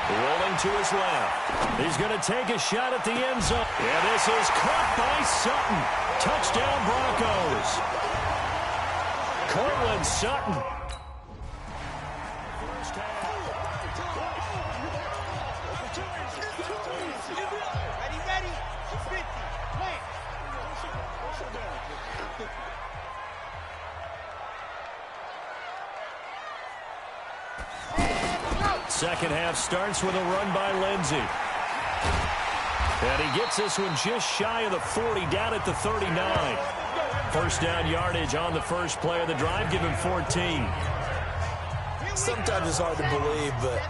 Rolling to his left. He's going to take a shot at the end zone. Yeah, this is caught by Sutton. Touchdown, Broncos. Cortland Sutton. Ready. 50. Plant. Second half starts with a run by Lindsey. And he gets this one just shy of the 40, down at the 39. First down yardage on the first play of the drive, give him 14. Sometimes it's hard to believe, but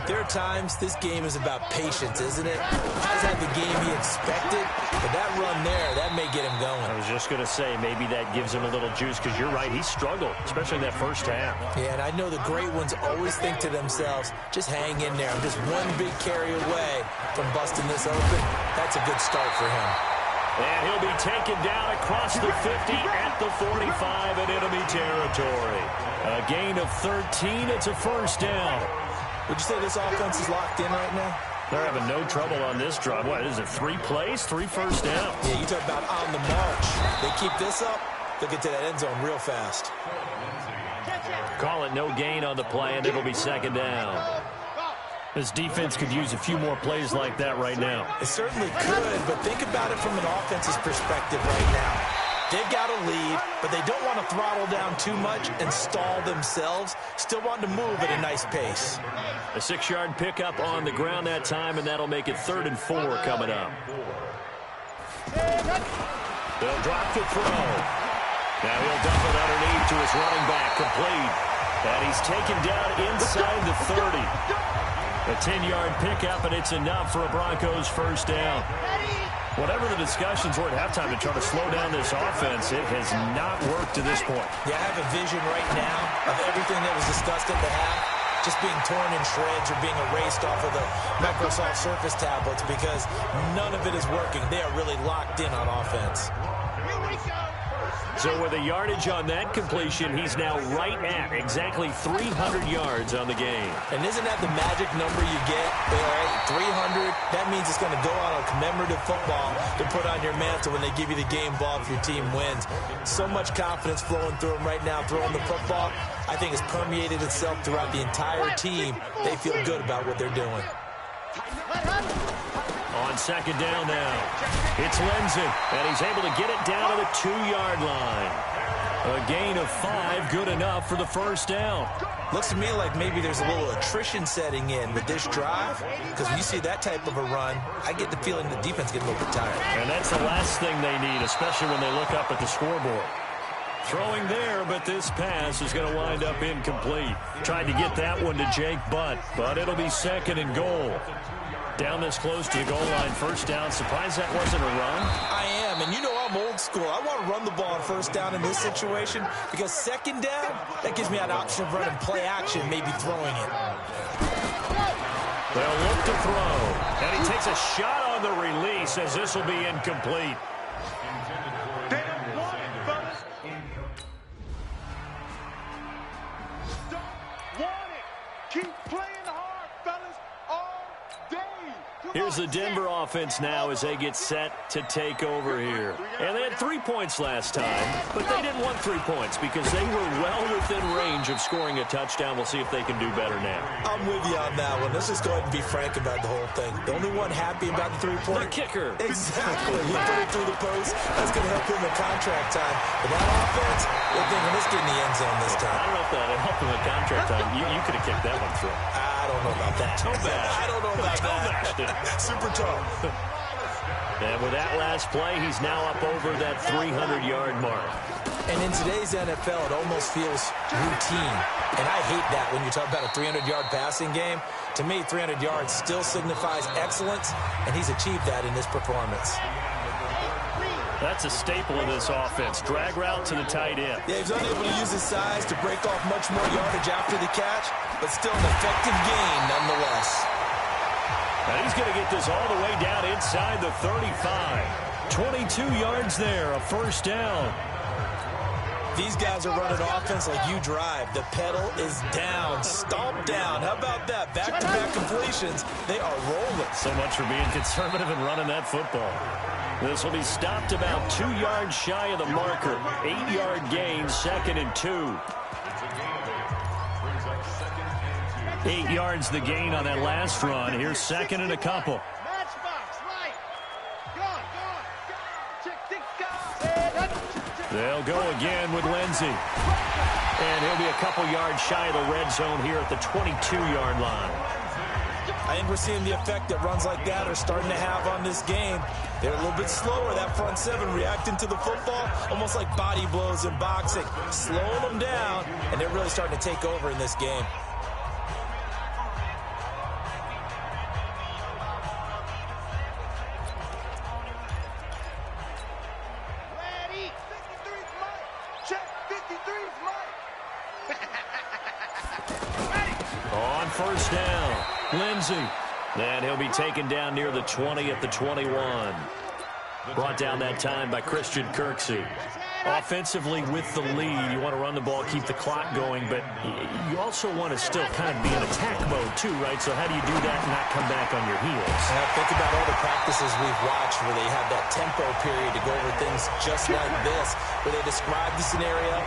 there are times this game is about patience, isn't it? Hasn't had the game he expected, but that run there, that may get him going. I was just going to say, maybe that gives him a little juice, because you're right, he struggled, especially in that first half. Yeah, and I know the great ones always think to themselves, just hang in there. I'm just one big carry away from busting this open. That's a good start for him. And he'll be taken down across the 50 at the 45 in enemy territory. A gain of 13. It's a first down. Would you say this offense is locked in right now? They're having no trouble on this drive. What is it, 3 plays, 3 first downs? Yeah, you talk about on the march. They keep this up, they'll get to that end zone real fast. Call it no gain on the play, and it'll be second down. This defense could use a few more plays like that right now. It certainly could, but think about it from an offense's perspective right now. They've got a lead, but they don't want to throttle down too much and stall themselves. Still want to move at a nice pace. A 6-yard pickup on the ground that time, and that'll make it 3rd and 4 coming up. They'll drop the throw. Now he'll dump it underneath to his running back, complete. And he's taken down inside the 30. A 10-yard pickup, and it's enough for a Broncos first down. Whatever the discussions were at halftime to try to slow down this offense, it has not worked to this point. Yeah, I have a vision right now of everything that was discussed at the half just being torn in shreds or being erased off of the Microsoft Surface tablets because none of it is working. They are really locked in on offense. So with a yardage on that completion, he's now right at exactly 300 yards on the game. And isn't that the magic number you get? 300, that means it's going to go on a commemorative football to put on your mantle when they give you the game ball if your team wins. So much confidence flowing through him right now, throwing the football. I think it's permeated itself throughout the entire team. They feel good about what they're doing. On second down now, it's Lindsey, and he's able to get it down to the 2-yard line. A gain of 5, good enough for the first down. Looks to me like maybe there's a little attrition setting in with this drive, because when you see that type of a run, I get the feeling the defense gets a little bit tired. And that's the last thing they need, especially when they look up at the scoreboard. Throwing there, but this pass is going to wind up incomplete. Tried to get that one to Jake Butt, but it'll be second and goal. Down this close to the goal line, first down. Surprised that wasn't a run? I am, and you know I'm old school. I want to run the ball on first down in this situation because second down, that gives me an option of running play action, maybe throwing it. They'll look to throw, and he takes a shot on the release as this will be incomplete. Here's the Denver offense now as they get set to take over here. And they had 3 points last time, but they didn't want 3 points because they were well within range of scoring a touchdown. We'll see if they can do better now. I'm with you on that one. Let's just go ahead and be frank about the whole thing. The only one happy about the 3-point. The kicker. Exactly. He put it through the post. That's going to help him in contract time. But that offense, they're thinking, let's get in the end zone this time. I don't know if that helped him in contract time. You could have kicked that one through. I don't know about that. Toe bash. I don't know about that. Super tough. And with that last play, he's now up over that 300-yard mark. And in today's NFL, it almost feels routine. And I hate that when you talk about a 300-yard passing game. To me, 300 yards still signifies excellence, and he's achieved that in this performance. That's a staple of this offense. Drag route to the tight end. Yeah, he's unable to use his size to break off much more yardage after the catch, but still an effective gain nonetheless. And he's going to get this all the way down inside the 35. 22 yards there, a first down. These guys are running offense like you drive. The pedal is down, stomp down. How about that? Back-to-back completions. They are rolling. So much for being conservative and running that football. This will be stopped about 2 yards shy of the marker. 8-yard gain, 2nd and 2. 8 yards the gain on that last run. Here's 2nd and a couple. They'll go again with Lindsey. And he'll be a couple yards shy of the red zone here at the 22-yard line. I think we're seeing the effect that runs like that are starting to have on this game. They're a little bit slower, that front seven, reacting to the football, almost like body blows in boxing. Slowing them down, and they're really starting to take over in this game. On first down, Lindsey. And he'll be taken down near the 20 at the 21. Brought down that time by Christian Kirksey. Offensively with the lead, you want to run the ball, keep the clock going, but you also want to still kind of be in attack mode too, right? So how do you do that and not come back on your heels? Now think about all the practices we've watched where they have that tempo period to go over things just like this, where they describe the scenario,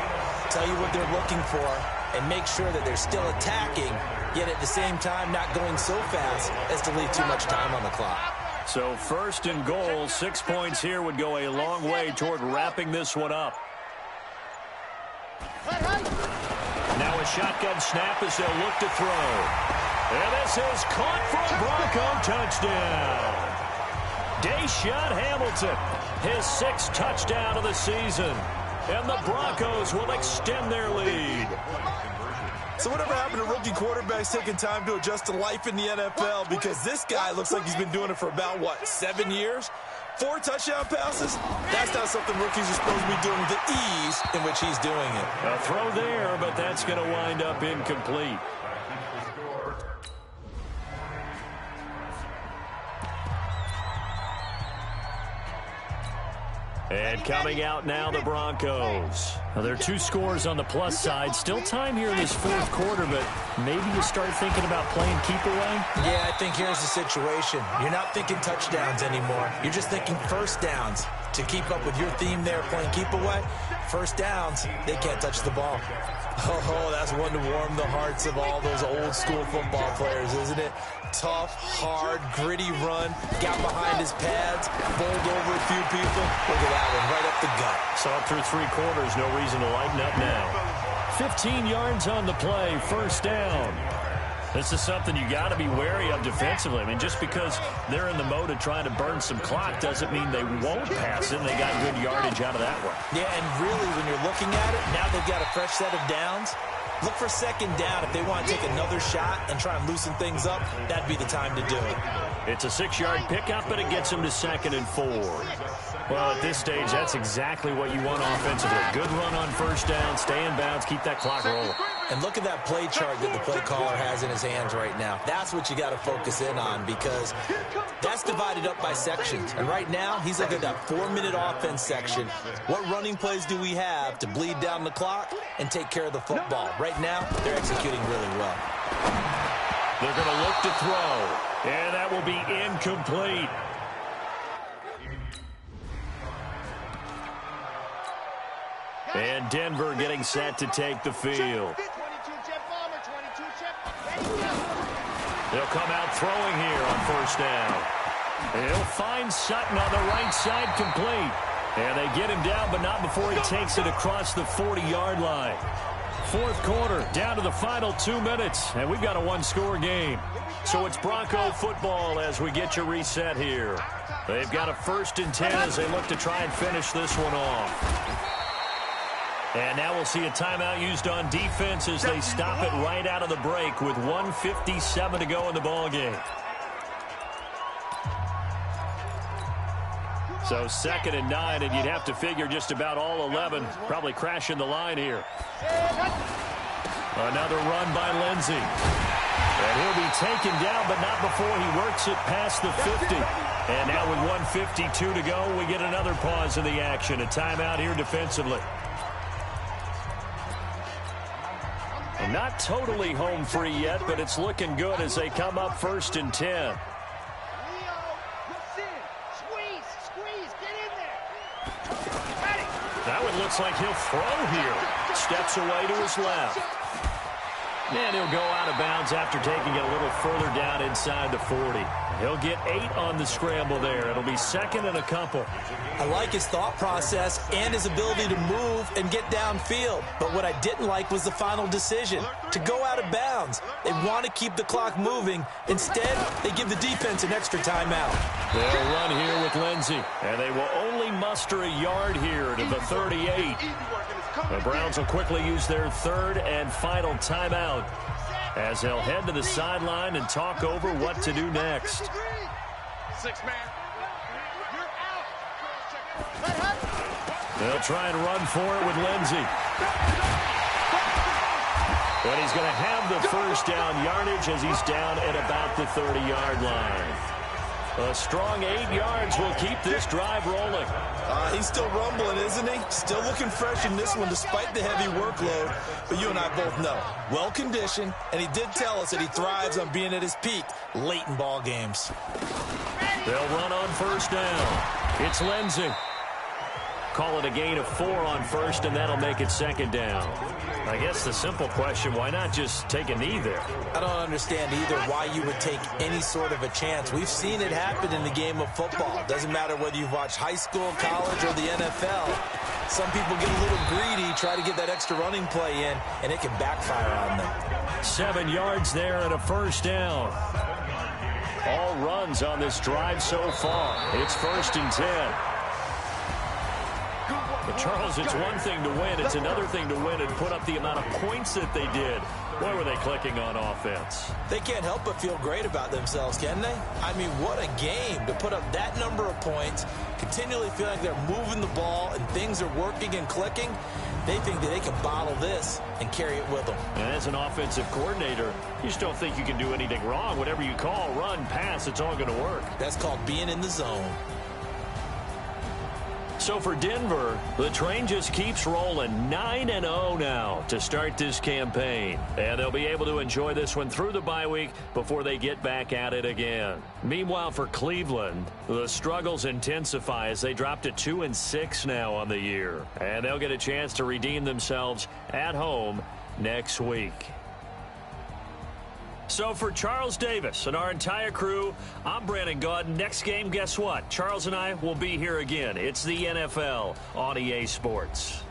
tell you what they're looking for, and make sure that they're still attacking, yet at the same time not going so fast as to leave too much time on the clock. So 1st and goal, 6 points here would go a long way toward wrapping this one up. Now a shotgun snap as they'll look to throw. And this is caught for a Bronco touchdown. Deshaun Hamilton, his 6th touchdown of the season. And the Broncos will extend their lead. So whatever happened to rookie quarterbacks taking time to adjust to life in the NFL? Because this guy looks like he's been doing it for about, 7 years? 4 touchdown passes? That's not something rookies are supposed to be doing with the ease in which he's doing it. A throw there, but that's going to wind up incomplete. And coming out now, the Broncos. Now, there are 2 scores on the plus side. Still time here in this 4th quarter, but maybe you start thinking about playing keep away? Yeah, I think here's the situation. You're not thinking touchdowns anymore. You're just thinking first downs. To keep up with your theme there, playing keep away, first downs, they can't touch the ball. Oh, that's one to warm the hearts of all those old school football players, isn't it? Tough, hard, gritty run, got behind his pads, bowled over a few people. Look at that one, right up the gut. Saw it through 3 quarters, no reason to lighten up now. 15 yards on the play, first down. This is something you got to be wary of defensively. I mean, just because they're in the mode of trying to burn some clock doesn't mean they won't pass it, and they got good yardage out of that one. Yeah, and really, when you're looking at it, now they've got a fresh set of downs. Look for second down. If they want to take another shot and try and loosen things up, that'd be the time to do it. It's a 6-yard pickup, but it gets them to 2nd and 4. Well, at this stage, that's exactly what you want offensively. Good run on first down, stay in bounds, keep that clock rolling. And look at that play chart that the play caller has in his hands right now. That's what you got to focus in on, because that's divided up by sections. And right now, he's looking at that 4-minute offense section. What running plays do we have to bleed down the clock and take care of the football? Right now, they're executing really well. They're going to look to throw, and that will be incomplete. And Denver getting set to take the field. They'll come out throwing here on first down. He'll find Sutton on the right side, complete. And they get him down, but not before he takes it across the 40-yard line. Fourth quarter, down to the final 2 minutes, and we've got a one-score game. So it's Bronco football as we get your reset here. They've got a 1st and 10 as they look to try and finish this one off. And now we'll see a timeout used on defense as they stop it right out of the break with 1:57 to go in the ball game. So 2nd and 9, and you'd have to figure just about all 11 probably crashing the line here. Another run by Lindsey. And he'll be taken down, but not before he works it past the 50. And now with 1:52 to go, we get another pause in the action. A timeout here defensively. And not totally home free yet, but it's looking good as they come up 1st and 10. That one looks like he'll throw here. Steps away to his left. And he'll go out of bounds after taking it a little further down inside the 40. He'll get 8 on the scramble there. It'll be 2nd and a couple. I like his thought process and his ability to move and get downfield. But what I didn't like was the final decision, to go out of bounds. They want to keep the clock moving. Instead, they give the defense an extra timeout. They'll run here with Lindsey, and they will only muster a yard here to the 38. The Browns will quickly use their 3rd and final timeout as they'll head to the sideline and talk over what to do next. 6-man. You're out. They'll try and run for it with Lindsey. But he's going to have the 1st down yardage as he's down at about the 30-yard line. A strong 8 yards will keep this drive rolling. He's still rumbling, isn't he? Still looking fresh in this one despite the heavy workload. But you and I both know, well-conditioned, and he did tell us that he thrives on being at his peak late in ball games. They'll run on 1st down. It's Lindsey. Call it a gain of 4 on 1st, and that'll make it 2nd down. I guess the simple question, why not just take a knee there? I don't understand either why you would take any sort of a chance. We've seen it happen in the game of football. It doesn't matter whether you've watched high school, college, or the NFL. Some people get a little greedy, try to get that extra running play in, and it can backfire on them. 7 yards there and a 1st down. All runs on this drive so far. It's 1st and 10. But Charles, it's one thing to win. It's another thing to win and put up the amount of points that they did. Boy, were they clicking on offense. They can't help but feel great about themselves, can they? I mean, what a game to put up that number of points, continually feel like they're moving the ball and things are working and clicking. They think that they can bottle this and carry it with them. And as an offensive coordinator, you just don't think you can do anything wrong. Whatever you call, run, pass, it's all going to work. That's called being in the zone. So for Denver, the train just keeps rolling 9-0 now to start this campaign. And they'll be able to enjoy this one through the bye week before they get back at it again. Meanwhile, for Cleveland, the struggles intensify as they drop to 2-6 now on the year. And they'll get a chance to redeem themselves at home next week. So for Charles Davis and our entire crew, I'm Brandon Gaudin. Next game, guess what? Charles and I will be here again. It's the NFL on EA Sports.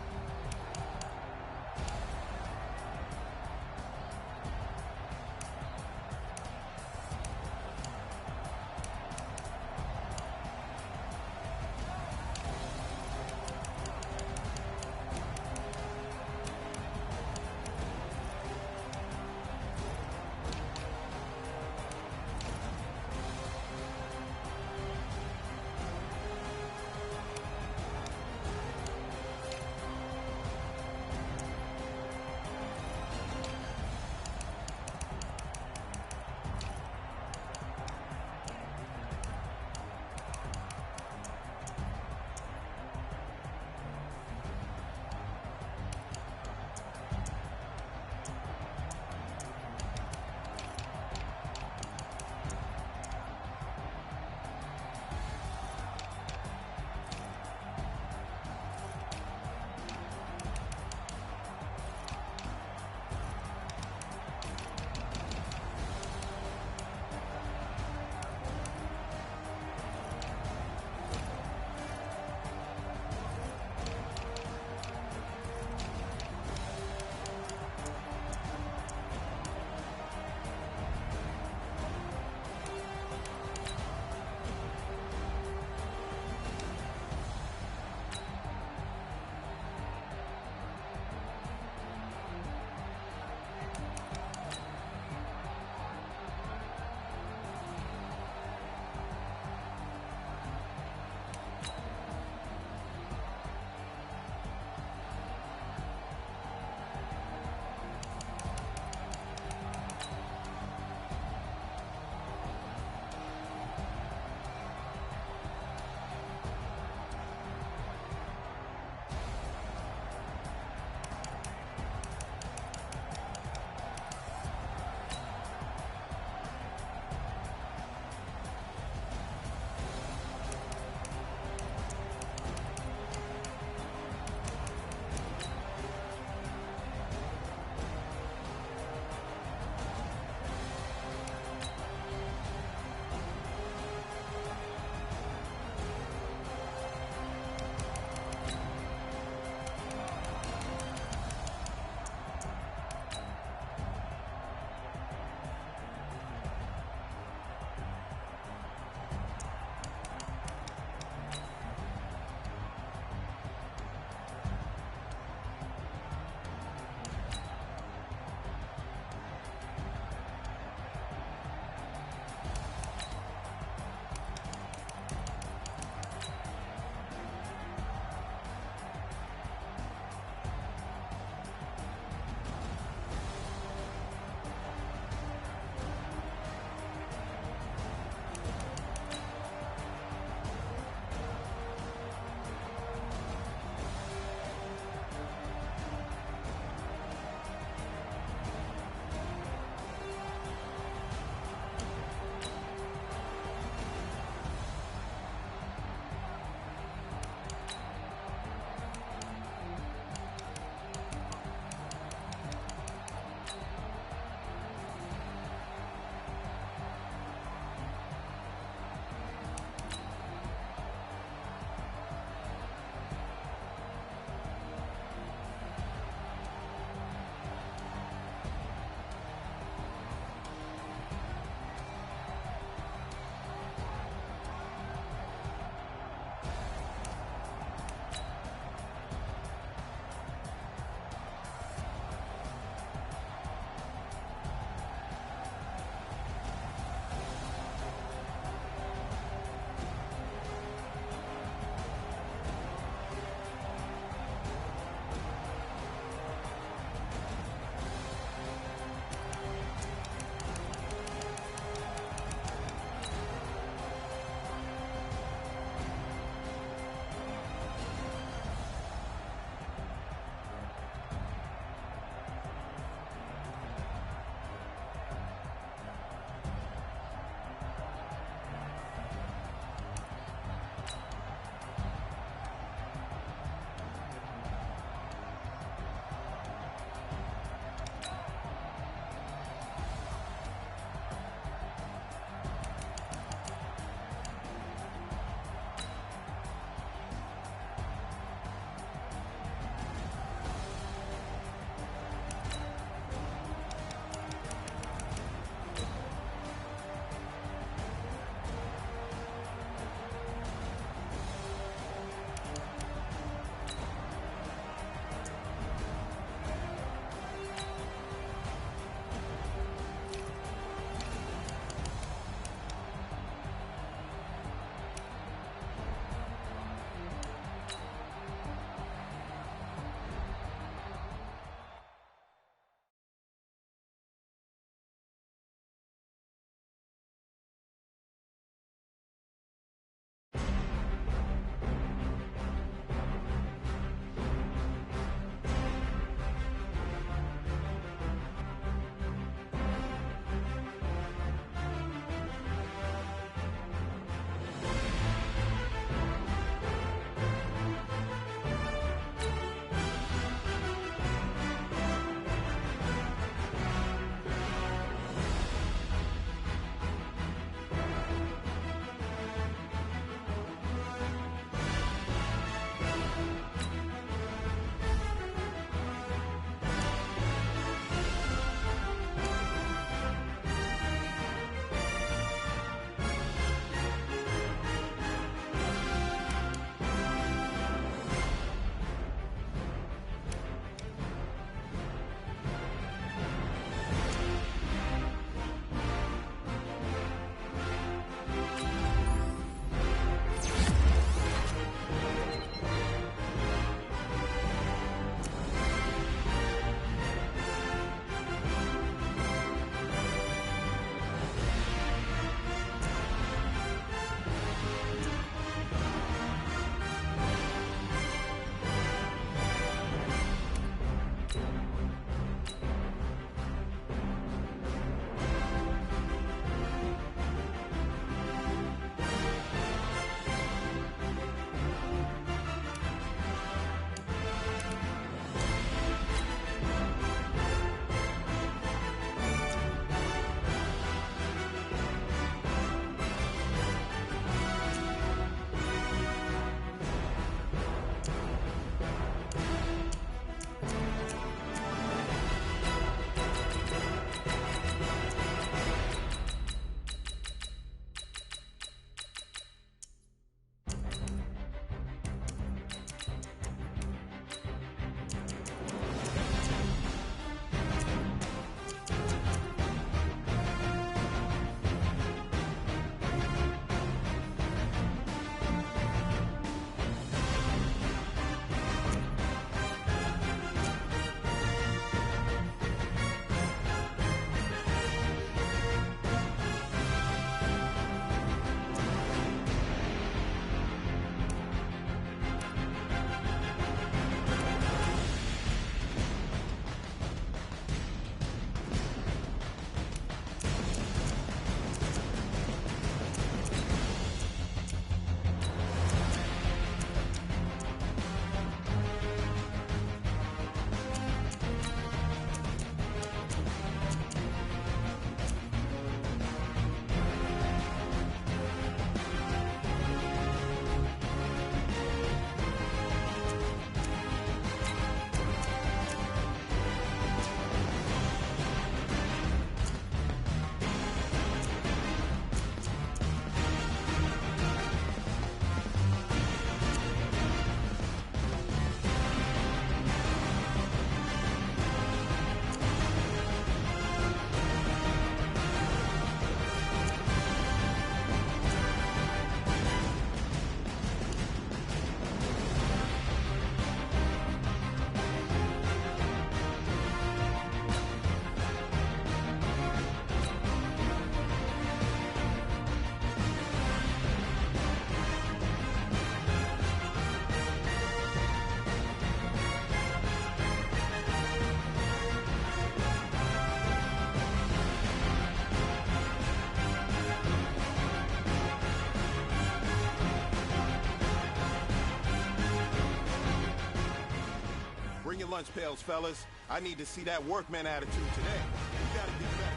lunch pails, fellas. I need to see that workman attitude today. We gotta get better.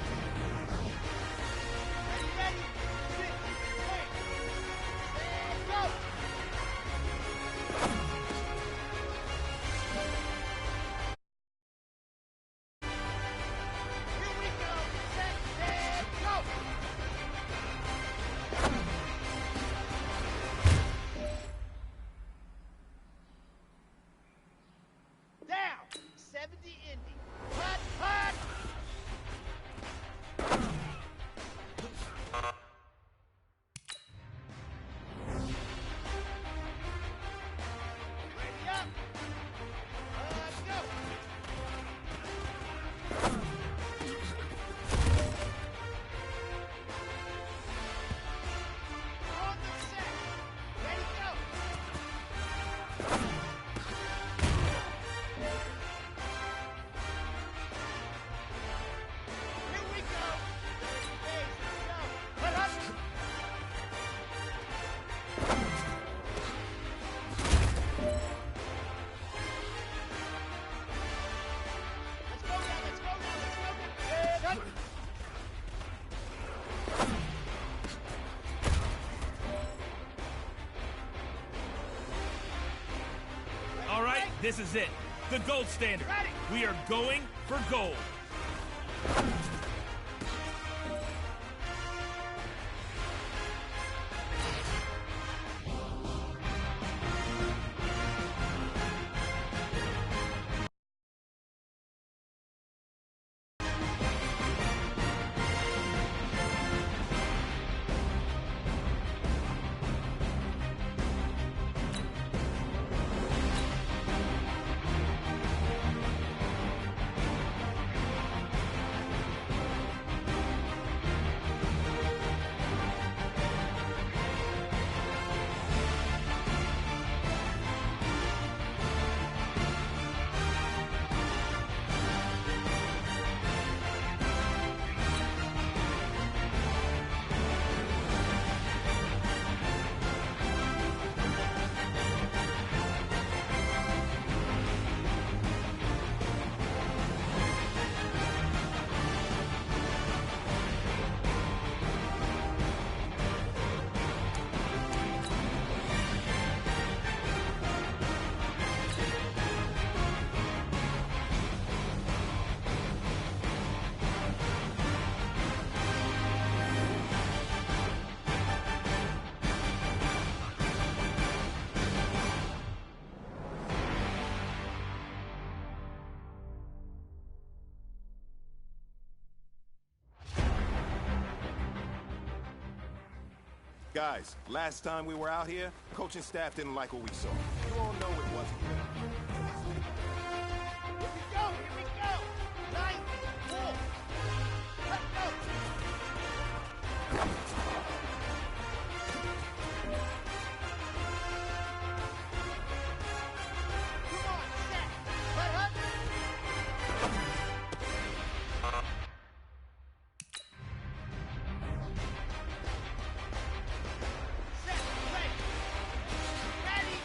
Ready, 6, 6, go! Here we go, set, and go! Down, 70 Indy. Hut, hut! Ready up. Go. On the set. Ready, go. Here we go. 30 days. Let's go. Hut, hut. Let's go now, let's go now, let's go now. And hut. All right, this is it. The gold standard. Ready. We are going for gold. Guys, last time we were out here, coaching staff didn't like what we saw. You all know it wasn't good. Here we go, here we go. 9, 4. Let's go. Come on, set. Hut, hut. Set, ready. Ready.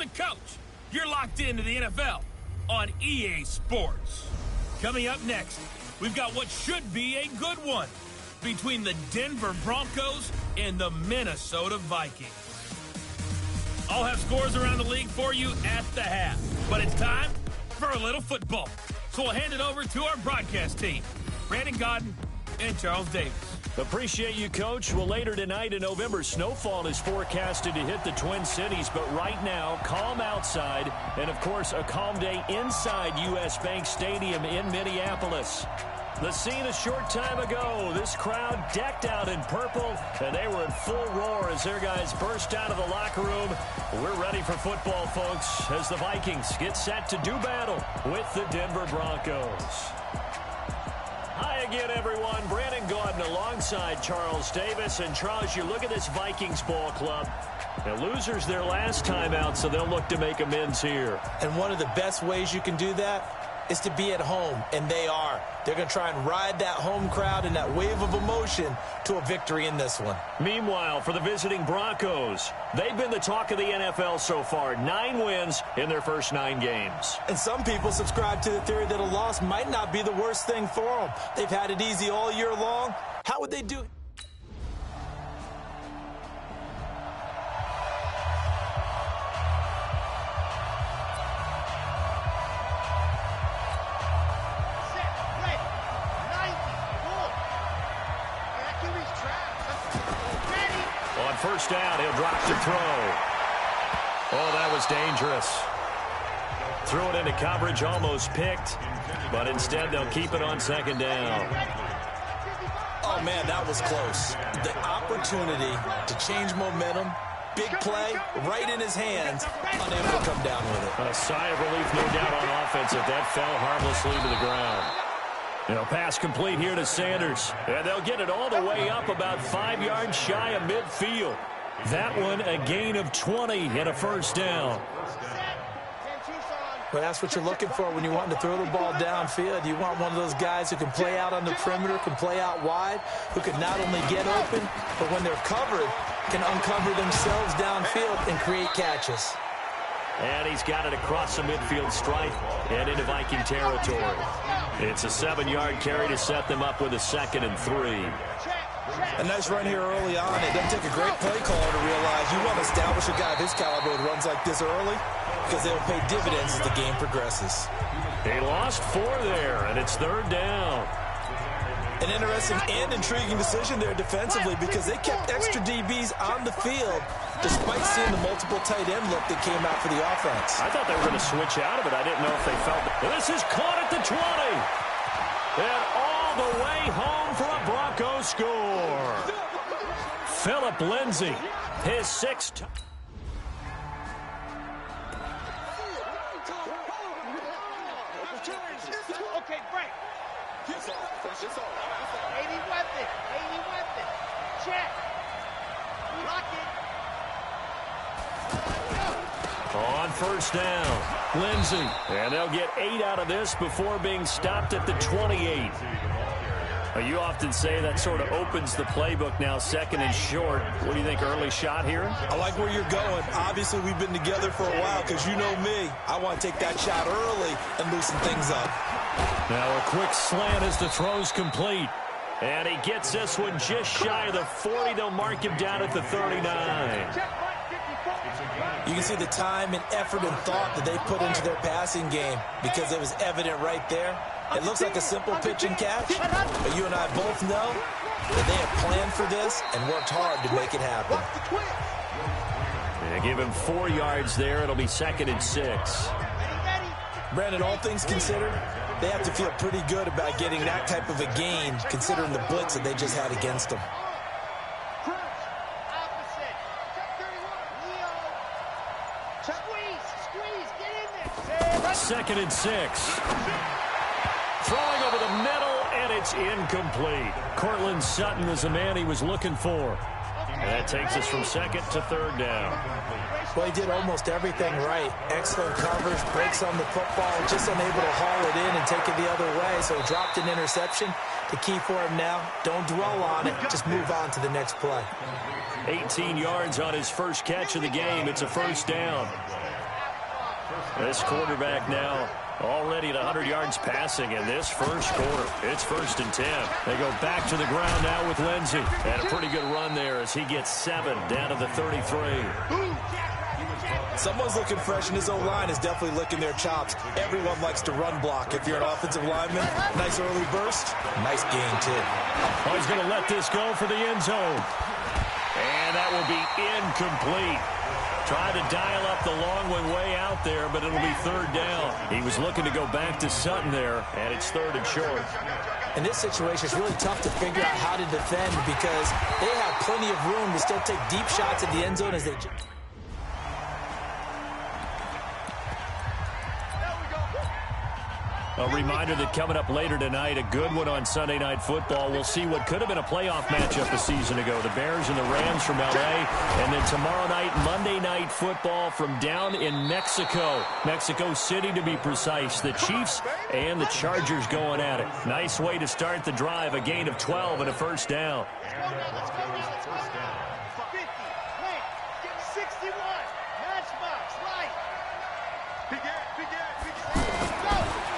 the coach. You're locked into the NFL on EA Sports. Coming up next, we've got what should be a good one between the Denver Broncos and the Minnesota Vikings. I'll have scores around the league for you at the half, but it's time for a little football. So we'll hand it over to our broadcast team, Brandon Godden and Charles Davis. Appreciate you, Coach. Well, later tonight in November, snowfall is forecasted to hit the Twin Cities, but right now, calm outside, and of course, a calm day inside U.S. Bank Stadium in Minneapolis. The scene a short time ago, this crowd decked out in purple, and they were in full roar as their guys burst out of the locker room. We're ready for football, folks, as the Vikings get set to do battle with the Denver Broncos. Hi again, everyone. Brandon Gaudin alongside Charles Davis. And Charles, you look at this Vikings ball club. The losers their last time out, so they'll look to make amends here. And one of the best ways you can do that is to be at home, and they are. They're going to try and ride that home crowd and that wave of emotion to a victory in this one. Meanwhile, for the visiting Broncos, they've been the talk of the NFL so far. 9 wins in their first 9 games. And some people subscribe to the theory that a loss might not be the worst thing for them. They've had it easy all year long. How would they do? First down, he'll drop to throw. Oh, that was dangerous. Threw it into coverage, almost picked, but instead they'll keep it on second down. Oh, man, that was close. The opportunity to change momentum, big play, right in his hands, unable to come down with it. A sigh of relief, no doubt, on offense if that fell harmlessly to the ground. Pass complete here to Sanders. And they'll get it all the way up about 5 yards shy of midfield. That one a gain of 20 and a first down. Well, that's what you're looking for when you want to throw the ball downfield. You want one of those guys who can play out on the perimeter, can play out wide, who can not only get open, but when they're covered, can uncover themselves downfield and create catches. And he's got it across the midfield stripe and into Viking territory. It's a 7-yard carry to set them up with a 2nd and 3. A nice run here early on. It doesn't take a great play caller to realize you want to establish a guy of his caliber who runs like this early because they'll pay dividends as the game progresses. He lost 4 there, and it's 3rd down. An interesting and intriguing decision there defensively because they kept extra DBs on the field despite seeing the multiple tight end look that came out for the offense. I thought they were going to switch out of it. I didn't know if they felt it. This is caught at the 20. And all the way home for a Broncos score. Phillip Lindsay, his 6th. Okay, break. 80 weapon. Check. Lock it. On first down, Lindsay. And they'll get 8 out of this before being stopped at the 28. You often say that sort of opens the playbook now, 2nd and short. What do you think, early shot here? I like where you're going. Obviously, we've been together for a while because you know me. I want to take that shot early and loosen things up. Now a quick slant as the throw's complete. And he gets this one just shy of the 40. They'll mark him down at the 39. You can see the time and effort and thought that they put into their passing game because it was evident right there. It looks like a simple pitch and catch, but you and I both know that they have planned for this and worked hard to make it happen. They give him 4 yards there. It'll be 2nd and 6. Brandon, all things considered, they have to feel pretty good about getting that type of a gain considering the blitz that they just had against them. 2nd and 6. Throwing over the middle, and it's incomplete. Cortland Sutton was the man he was looking for. And that takes us from 2nd to 3rd down. Well, he did almost everything right. Excellent coverage, breaks on the football, just unable to haul it in and take it the other way. So he dropped an interception. The key for him now, don't dwell on it. Just move on to the next play. 18 yards on his first catch of the game. It's a first down. This quarterback now already at 100 yards passing in this first quarter. It's 1st and 10. They go back to the ground now with Lindsey. And a pretty good run there as he gets 7 down to the 33. Someone's looking fresh, and his O-line is definitely licking their chops. Everyone likes to run block. If you're an offensive lineman, nice early burst, nice gain, too. Oh, he's going to let this go for the end zone. And that will be incomplete. Trying to dial up the long one way out there, but it'll be 3rd down. He was looking to go back to Sutton there, and it's 3rd and short. In this situation, it's really tough to figure out how to defend because they have plenty of room to still take deep shots at the end zone as they... A reminder that coming up later tonight, a good one on Sunday Night Football. We'll see what could have been a playoff matchup a season ago. The Bears and the Rams from L.A. And then tomorrow night, Monday Night Football from down in Mexico. Mexico City, to be precise. The Chiefs and the Chargers going at it. Nice way to start the drive. A gain of 12 and a 1st down. Let's go now. 50, wait, get 61. Matchbox, right.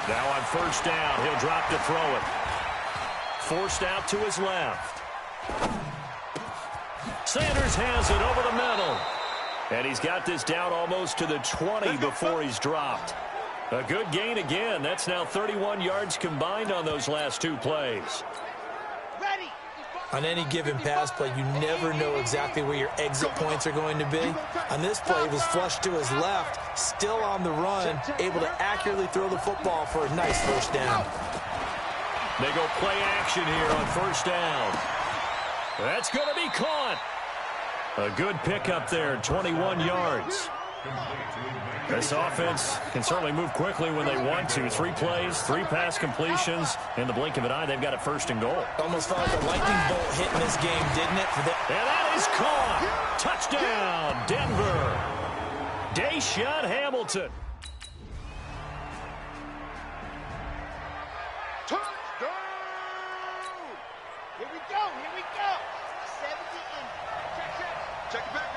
Now on 1st down, he'll drop to throw it. Forced out to his left. Sanders has it over the middle. And he's got this down almost to the 20 before he's dropped. A good gain again. That's now 31 yards combined on those last 2 plays. Ready. On any given pass play, you never know exactly where your exit points are going to be. On this play, he was flushed to his left, still on the run, able to accurately throw the football for a nice 1st down. They go play action here on 1st down. That's going to be caught. A good pickup there, 21 yards. This offense can certainly move quickly when they want to. 3 plays, 3 pass completions. In the blink of an eye, they've got it 1st and goal. Almost felt like a lightning bolt hitting this game, didn't it? And that is caught. Touchdown, Denver. Deshaun Hamilton. Touchdown! Here we go. 70 in. Check it back.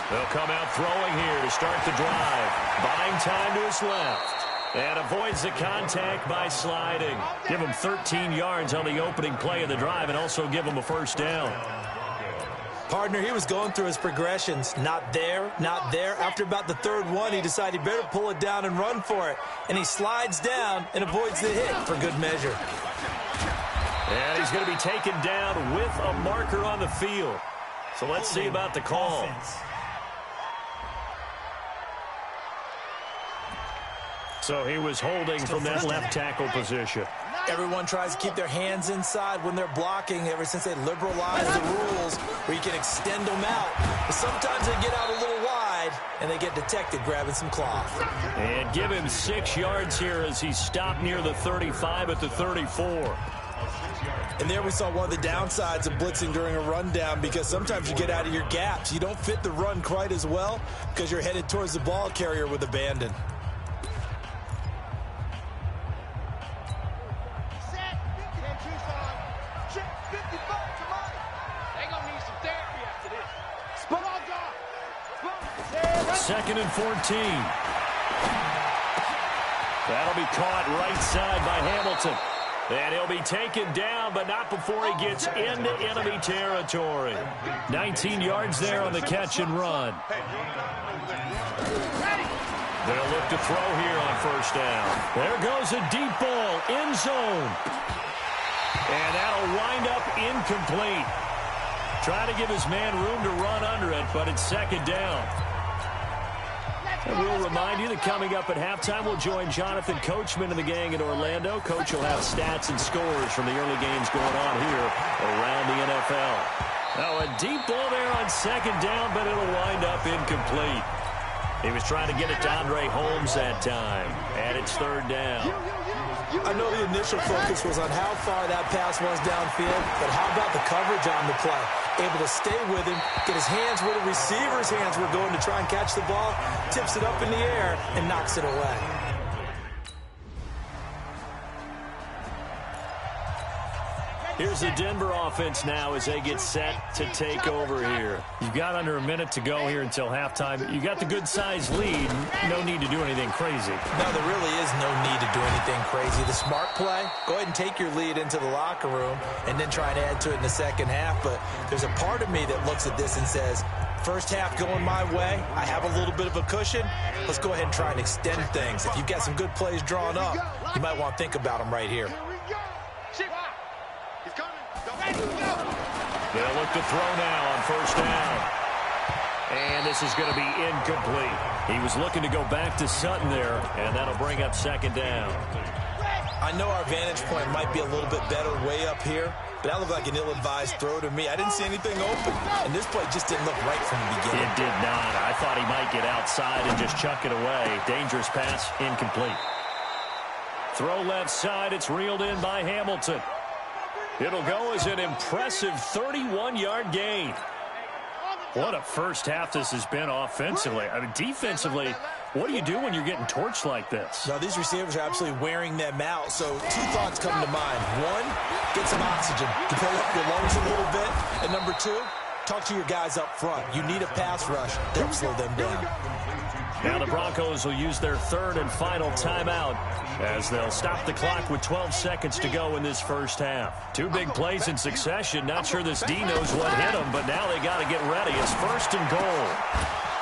They'll come out throwing here to start the drive. Buying time to his left. And avoids the contact by sliding. Give him 13 yards on the opening play of the drive and also give him a 1st down. Partner, he was going through his progressions. Not there, not there. After about the 3rd one, he decided he better pull it down and run for it. And he slides down and avoids the hit for good measure. And he's going to be taken down with a marker on the field. So let's see about the call. So he was holding from that left tackle position. Everyone tries to keep their hands inside when they're blocking ever since they liberalized the rules where you can extend them out. But sometimes they get out a little wide and they get detected grabbing some cloth. And give him 6 yards here as he stopped near the 35 at the 34. And there we saw one of the downsides of blitzing during a rundown because sometimes you get out of your gaps. You don't fit the run quite as well because you're headed towards the ball carrier with abandon. Set. 10-2 song. Check 55 to Mike. They gonna need some therapy after this. Spot on God. 2nd and 14. That'll be caught right side by Hamilton. And he'll be taken down, but not before he gets into enemy territory. 19 yards there on the catch and run. They'll look to throw here on 1st down. There goes a deep ball, end zone. And that'll wind up incomplete. Trying to give his man room to run under it, but it's 2nd down. And we'll remind you that coming up at halftime, we'll join Jonathan Coachman and the gang in Orlando. Coach will have stats and scores from the early games going on here around the NFL. Now a deep ball there on 2nd down, but it'll wind up incomplete. He was trying to get it to Andre Holmes that time, and it's 3rd down. I know the initial focus was on how far that pass was downfield, but how about the coverage on the play? Able to stay with him, get his hands where the receiver's hands were going to try and catch the ball, tips it up in the air, and knocks it away. Here's the Denver offense now as they get set to take over here. You've got under a minute to go here until halftime. You got the good-sized lead. No need to do anything crazy. No, there really is no need to do anything crazy. The smart play, go ahead and take your lead into the locker room and then try and add to it in the second half. But there's a part of me that looks at this and says, first half going my way, I have a little bit of a cushion. Let's go ahead and try and extend things. If you've got some good plays drawn up, you might want to think about them right here. They'll look to throw now on first down. And this is going to be incomplete. He was looking to go back to Sutton there, and that'll bring up second down. I know our vantage point might be a little bit better way up here, but that looked like an ill-advised throw to me. I didn't see anything open, and this play just didn't look right from the beginning. It did not. I thought he might get outside and just chuck it away. Dangerous pass, incomplete. Throw left side. It's reeled in by Hamilton. It'll go as an impressive 31-yard gain. What a first half this has been offensively. I mean, defensively, what do you do when you're getting torched like this? Now, these receivers are absolutely wearing them out. So two thoughts come to mind. One, get some oxygen to fill up your lungs a little bit. And number two, talk to your guys up front. You need a pass rush to help slow them down. Now the Broncos will use their third and final timeout as they'll stop the clock with 12 seconds to go in this first half. Two big plays in succession. Not sure this D knows what hit him, but now they got to get ready. It's first and goal.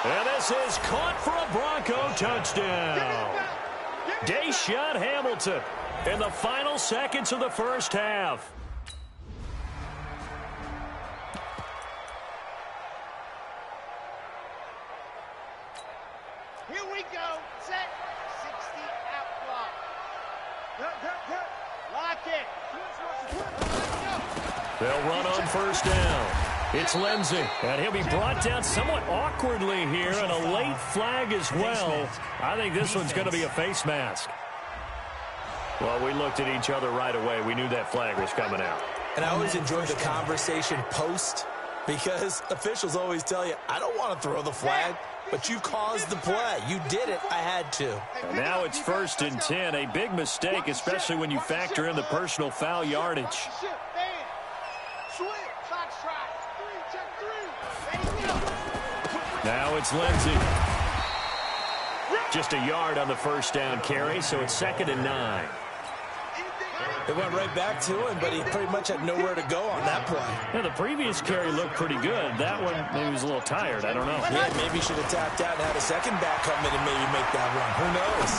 And this is caught for a Bronco touchdown. Deshaun Hamilton in the final seconds of the first half. Here we go. Set. 60 out block. Lock it. They'll run on first down. It's Lindsey, and he'll be brought down somewhat awkwardly here, and a late flag as well. I think this one's going to be a face mask. Well, we looked at each other right away. We knew that flag was coming out. And I always enjoy the conversation post because officials always tell you, I don't want to throw the flag, but you caused the play. You did it. I had to. And now it's first and 10. A big mistake, especially when you factor in the personal foul yardage. Now it's Lindsey. Just a yard on the first down carry, so it's 2nd and 9. They went right back to him, but he pretty much had nowhere to go on that play. Yeah, the previous carry looked pretty good. That one, maybe he was a little tired. I don't know. Yeah, maybe he should have tapped out and had a second back come in and maybe make that run. Who knows?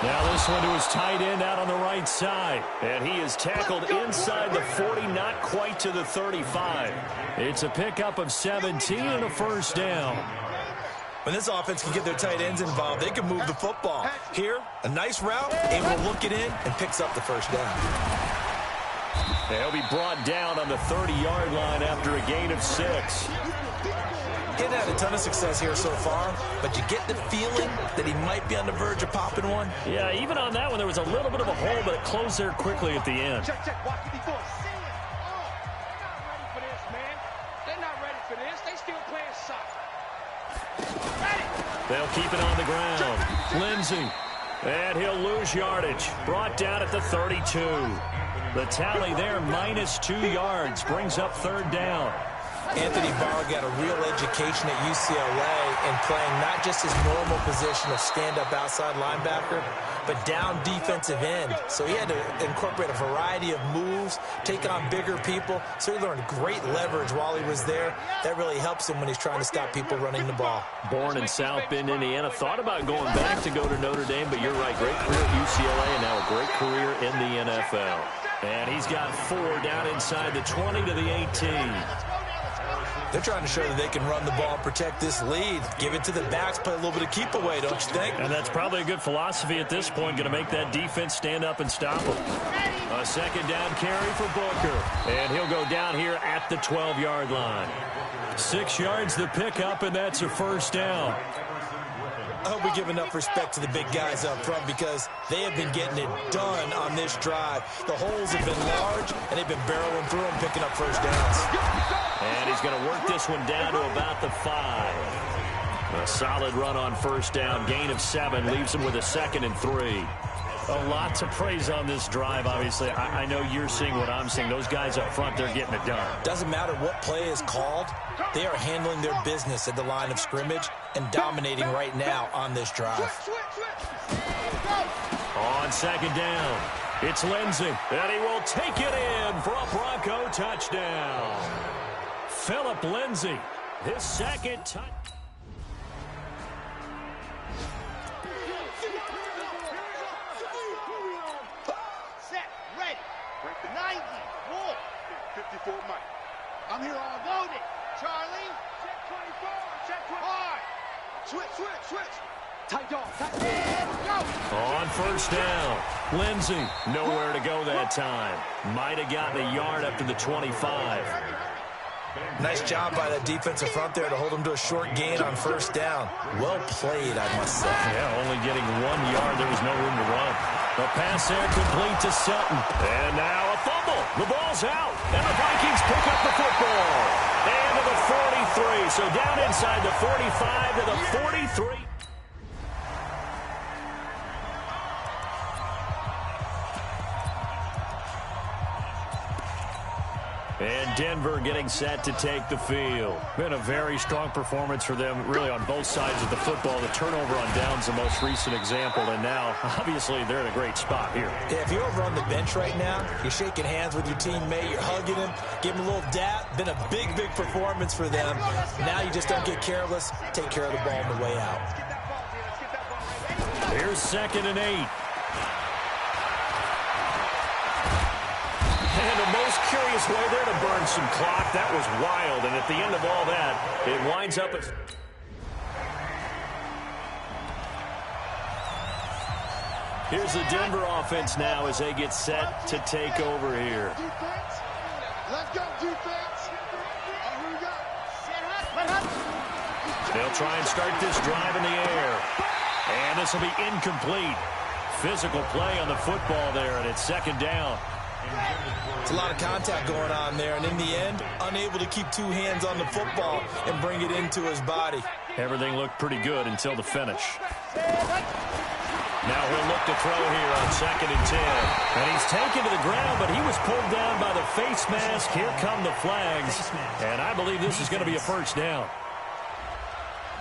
Now this one to his tight end out on the right side. And he is tackled inside the 40, not quite to the 35. It's a pickup of 17 and a first down. When this offense can get their tight ends involved, they can move the football. Here, a nice route, able to look it in, and picks up the first down. He'll be brought down on the 30-yard line after a gain of 6. He hadn't had a ton of success here so far, but you get the feeling that he might be on the verge of popping one. Yeah, even on that one, there was a little bit of a hole, but it closed there quickly at the end. Check. Watch it before. They're not ready for this. They still playing soccer. They'll keep it on the ground. Lindsey. And he'll lose yardage. Brought down at the 32. The tally there, -2 yards. Brings up 3rd down. Anthony Barr got a real education at UCLA in playing not just his normal position of stand-up outside linebacker, but down defensive end. So he had to incorporate a variety of moves, take on bigger people. So he learned great leverage while he was there. That really helps him when he's trying to stop people running the ball. Born in South Bend, Indiana. Thought about going back to go to Notre Dame, but you're right. Great career at UCLA and now a great career in the NFL. And he's got 4 down inside the 20 to the 18. They're trying to show that they can run the ball and protect this lead. Give it to the backs, play a little bit of keep away, don't you think? And that's probably a good philosophy at this point, going to make that defense stand up and stop them. A 2nd down carry for Booker. And he'll go down here at the 12-yard line. 6 yards the pickup, and that's a first down. I hope we give enough respect to the big guys up front because they have been getting it done on this drive. The holes have been large, and they've been barreling through them, picking up first downs. And he's going to work this one down to about the 5. A solid run on first down. Gain of 7 leaves him with a 2nd and 3. A lot to praise on this drive, obviously. I know you're seeing what I'm seeing. Those guys up front, they're getting it done. Doesn't matter what play is called. They are handling their business at the line of scrimmage and dominating right now on this drive. On second down, it's Lindsey, and he will take it in for a Bronco touchdown. Philip Lindsey, his second touchdown. Set, ready, 90, wall, 54, Mike. I'm here all loaded. Charlie, check 24, check 24. Hard. Switch. Tight dog, go. On first down, Lindsey, nowhere to go that time. Might have gotten a yard up to the 25. Nice job by that defensive front there to hold him to a short gain on first down. Well played, I must say. Yeah, only getting 1 yard. There was no room to run. The pass there complete to Sutton. And now a fumble. The ball's out. And the Vikings pick up the football. And to the 43. So down inside the 45 to the 43. And Denver getting set to take the field. Been a very strong performance for them, really, on both sides of the football. The turnover on downs, the most recent example. And now, obviously, they're in a great spot here. Yeah, if you're over on the bench right now, you're shaking hands with your teammate, you're hugging him, giving him a little dap. Been a big performance for them. Now you just don't get careless. Take care of the ball on the way out. Here's 2nd and 8. And the most curious way there to burn some clock. That was wild. And at the end of all that, it winds up as... Here's the Denver offense now as they get set to take over here. Let's go, defense. They'll try and start this drive in the air. And this will be incomplete. Physical play on the football there, and it's 2nd down. It's a lot of contact going on there, and in the end, unable to keep 2 hands on the football and bring it into his body. Everything looked pretty good until the finish. Now he'll look to throw here on 2nd and 10. And he's taken to the ground, but he was pulled down by the face mask. Here come the flags. And I believe this is going to be a first down.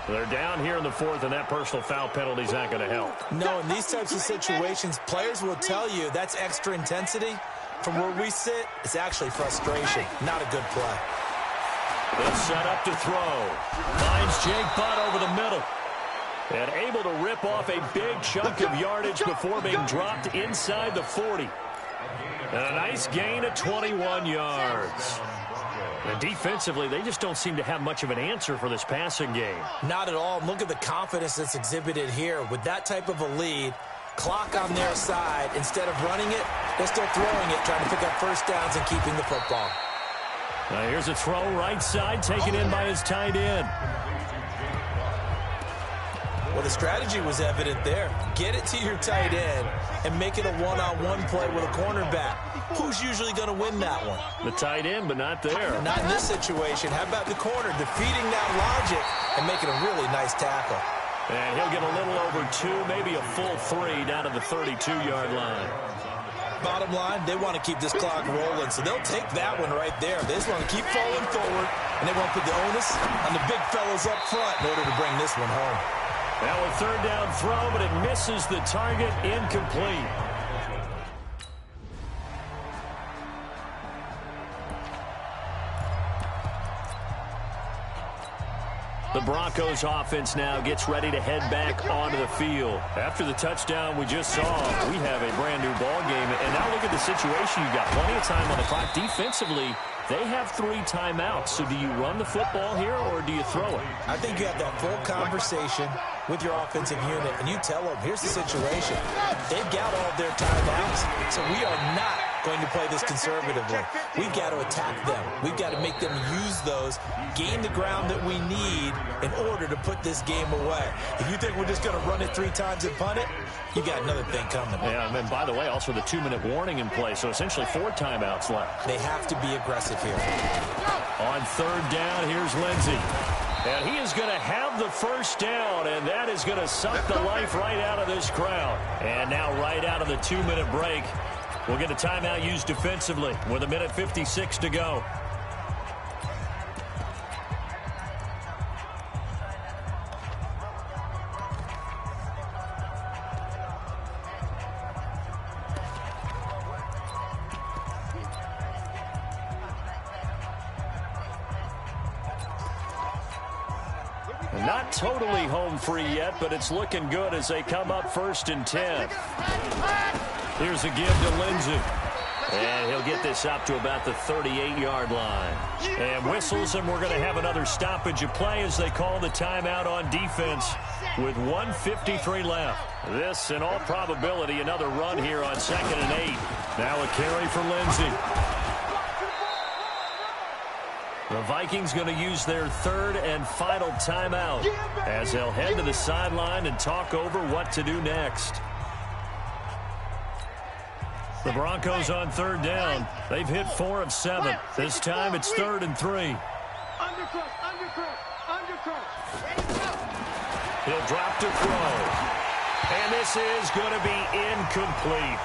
They're down here in the 4th, and that personal foul penalty is not going to help. No, in these types of situations, players will tell you that's extra intensity. From where we sit, it's actually frustration. Not a good play. They'll set up to throw. Finds Jake Butt over the middle. And able to rip off a big chunk of yardage before being dropped inside the 40. And a nice gain of 21 yards. And defensively, they just don't seem to have much of an answer for this passing game. Not at all. Look at the confidence that's exhibited here. With that type of a lead, clock on their side, instead of running it, they're still throwing it, trying to pick up first downs and keeping the football. Now here's a throw right side, taken in by his tight end. Well, the strategy was evident there. Get it to your tight end and make it a one-on-one play with a cornerback. Who's usually going to win that one? The tight end, but not there. Not in this situation. How about the corner defeating that logic and making a really nice tackle? And he'll get a little over 2, maybe a full 3 down to the 32-yard line. Bottom line, they want to keep this clock rolling, so they'll take that one right there. They just want to keep falling forward, and they want to put the onus on the big fellas up front in order to bring this one home. Now a 3rd down throw, but it misses the target, incomplete. The Broncos offense now gets ready to head back onto the field. After the touchdown we just saw, we have a brand new ball game. And now look at the situation. You've got plenty of time on the clock. Defensively, they have 3 timeouts. So do you run the football here or do you throw it? I think you have that full conversation with your offensive unit, and you tell them, here's the situation. They've got all of their timeouts, so we are not going to play this conservatively. We've got to attack them. We've got to make them use those, gain the ground that we need in order to put this game away. If you think we're just going to run it 3 times and punt it, you got another thing coming. Yeah, and by the way, also the 2-minute warning in play, so essentially 4 timeouts left. They have to be aggressive here. On 3rd down, here's Lindsey. And he is going to have the first down, and that is going to suck the life right out of this crowd. And now right out of the 2-minute break, we'll get a timeout used defensively with 1:56 to go. Not totally home free yet, but it's looking good as they come up 1st and 10. Here's a give to Lindsey. And he'll get this up to about the 38-yard line. And whistles, and we're going to have another stoppage of play as they call the timeout on defense with 1:53 left. This, in all probability, another run here on 2nd and 8. Now a carry for Lindsey. The Vikings going to use their 3rd and final timeout as they'll head to the sideline and talk over what to do next. The Broncos on 3rd down. They've hit 4 of 7. This time it's 3rd and 3. He'll drop to throw. And this is going to be incomplete.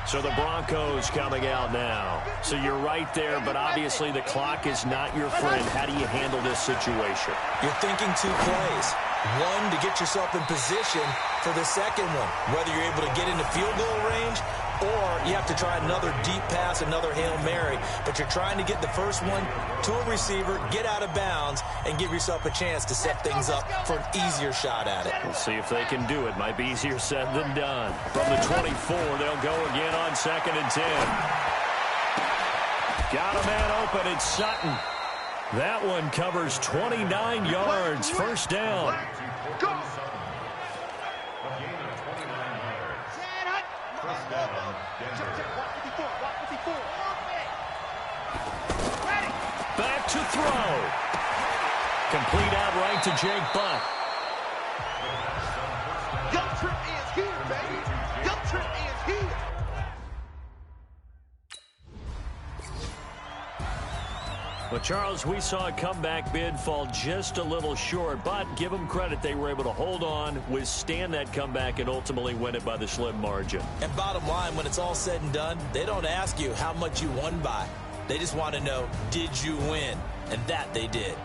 So the Broncos coming out now. So you're right there, but obviously the clock is not your friend. How do you handle this situation? You're thinking 2 plays. One, to get yourself in position for the second one, whether you're able to get into field goal range or you have to try another deep pass, another Hail Mary. But you're trying to get the first one to a receiver, get out of bounds, and give yourself a chance to set things up for an easier shot at it. We'll see if they can do it. Might be easier said than done. From the 24, they'll go again on 2nd and 10. Got a man open. It's Sutton. That one covers 29 yards. First down. Back to throw. Complete outright to Jake Butt. Young Trip is here, baby. Young Trip is here. Well, Charles, we saw a comeback bid fall just a little short, but give them credit. They were able to hold on, withstand that comeback, and ultimately win it by the slim margin. And bottom line, when it's all said and done, they don't ask you how much you won by. They just want to know, did you win? And that they did.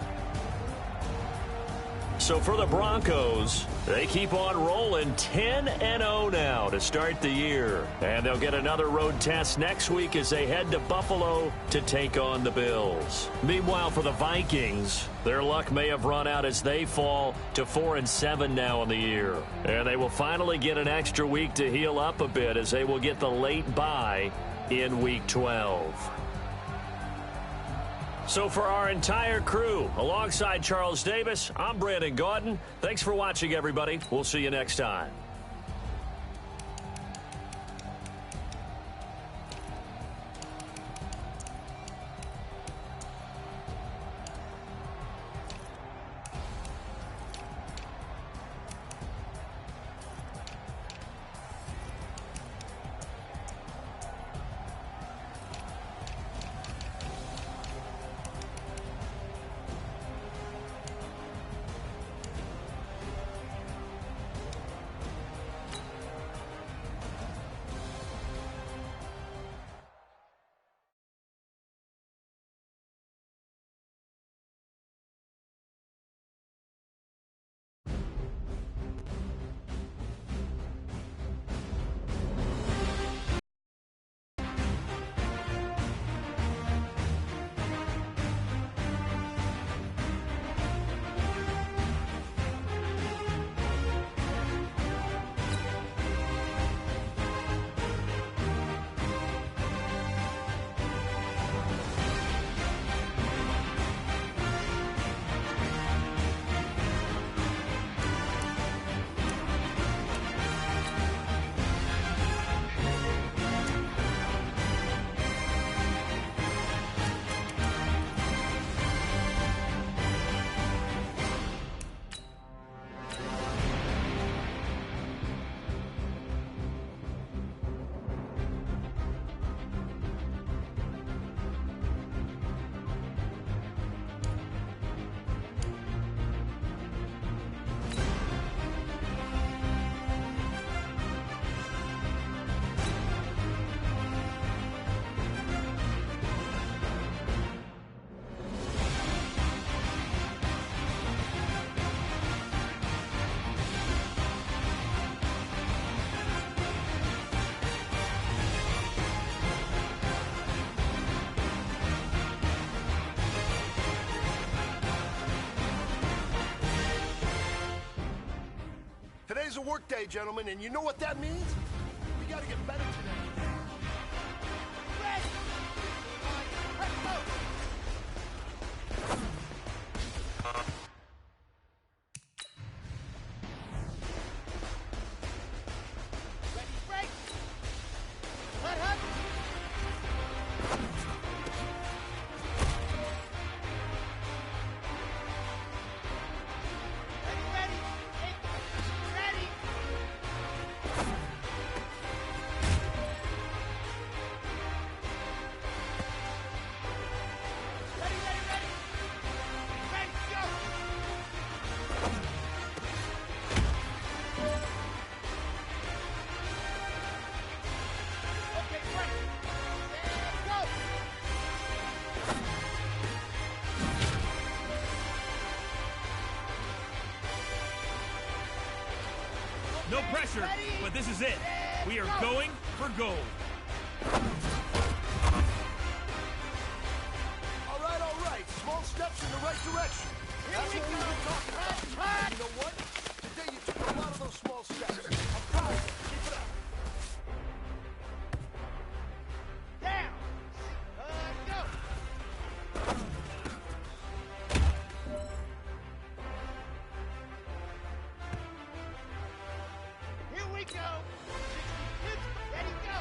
So for the Broncos, they keep on rolling 10-0 now to start the year. And they'll get another road test next week as they head to Buffalo to take on the Bills. Meanwhile, for the Vikings, their luck may have run out as they fall to 4-7 now in the year. And they will finally get an extra week to heal up a bit as they will get the late bye in Week 12. So for our entire crew, alongside Charles Davis, I'm Brandon Gaudin. Thanks for watching, everybody. We'll see you next time. is a work day, gentlemen, and you know what that means? We gotta get better today. Ready! Let's go! Ready, break! Hut, hut! Ready, ready! Hey, ready! Ready, ready, ready! Ready, go! Okay, break! And go! No pressure, but this is it. We are going for gold. All right. Small steps in the right direction. That's what we've been talking about. You know what? Today you took a lot of those small steps. I'm proud of you. Keep it up. Down! Go! Here we go! 60, ready, go!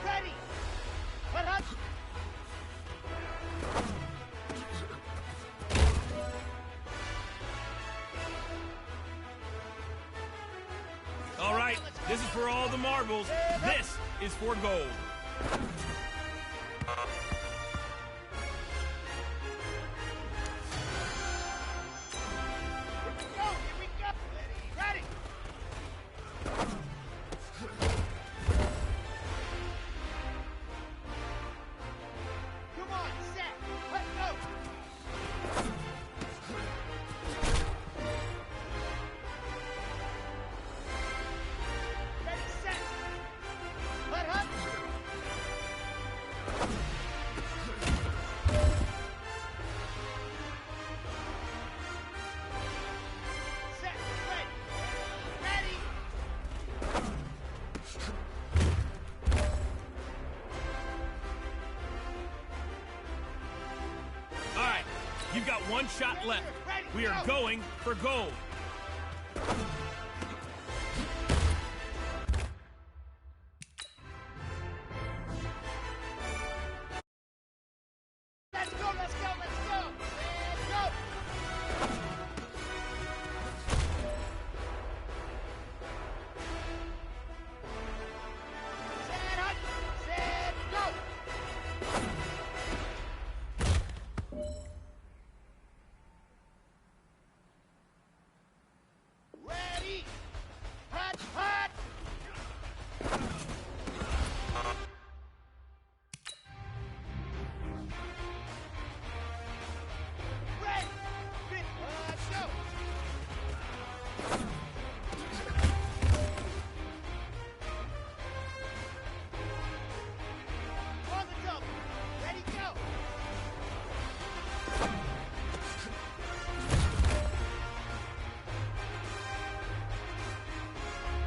Ready! Hut, hut! All right, this is for all the marbles. This is for gold. Here we go! Here we go! Ready! Come on, set! Let's go! Ready, set! Hut, hut! Set, ready! Ready! All right, you've got one shot left. We are going for gold. Let's go, let's go, let's go! And go! Set, hut! Set, go! Ready! Hut, hut! Ready! Fit, go! On the double. Ready, go!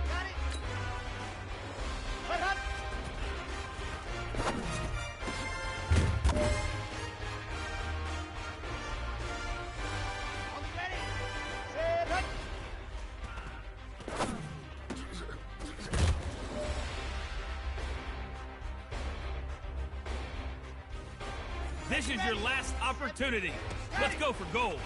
Got it! Hut, hut! On the ready! Set, hut! This is your last opportunity. Let's go for gold.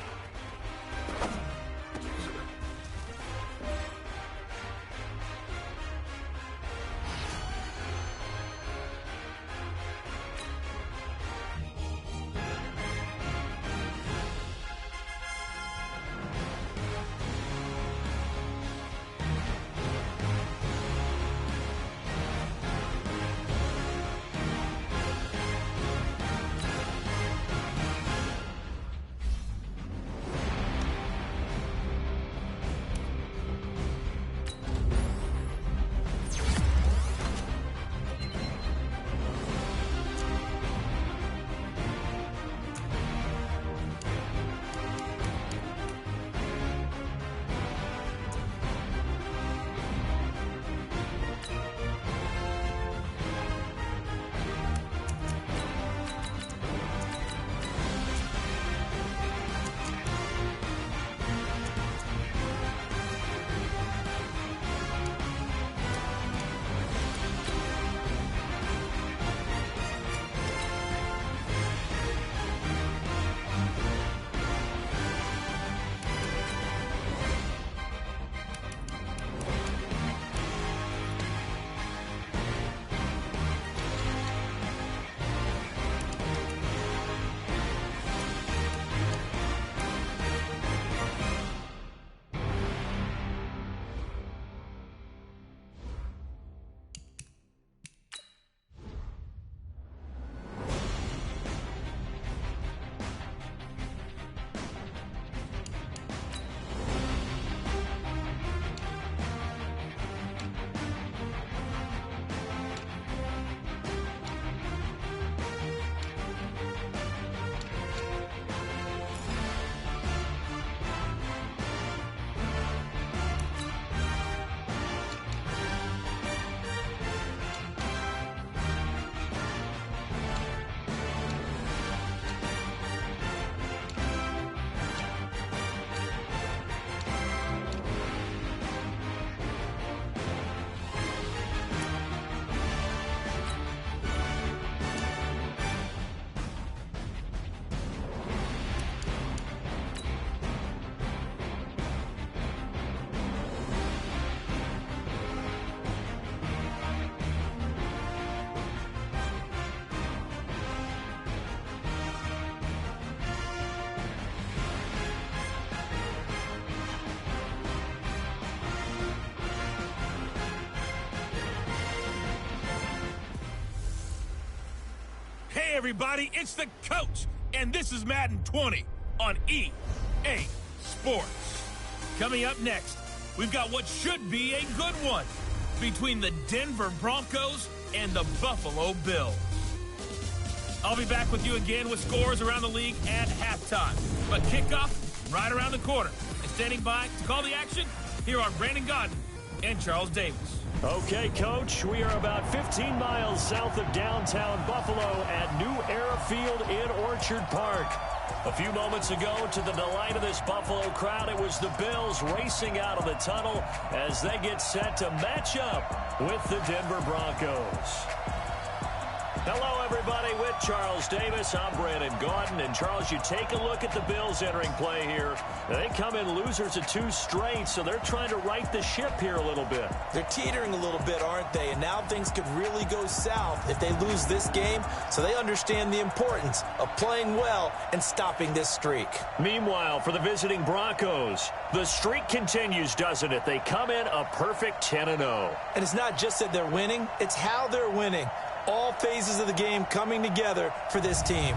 Hey, everybody, it's the coach, and this is Madden 20 on EA Sports. Coming up next, we've got what should be a good one between the Denver Broncos and the Buffalo Bills. I'll be back with you again with scores around the league at halftime. But kickoff right around the corner. And standing by to call the action, here are Brandon Godden and Charles Davis. Okay, Coach, we are about 15 miles south of downtown Buffalo at New Era Field in Orchard Park. A few moments ago, to the delight of this Buffalo crowd, it was the Bills racing out of the tunnel as they get set to match up with the Denver Broncos. Hello, everybody, with Charles Davis. I'm Brandon Gaudin. And, Charles, you take a look at the Bills entering play here. They come in losers of 2 straight, so they're trying to right the ship here a little bit. They're teetering a little bit, aren't they? And now things could really go south if they lose this game, so they understand the importance of playing well and stopping this streak. Meanwhile, for the visiting Broncos, the streak continues, doesn't it? They come in a perfect 10-0. And it's not just that they're winning, it's how they're winning. All phases of the game coming together for this team.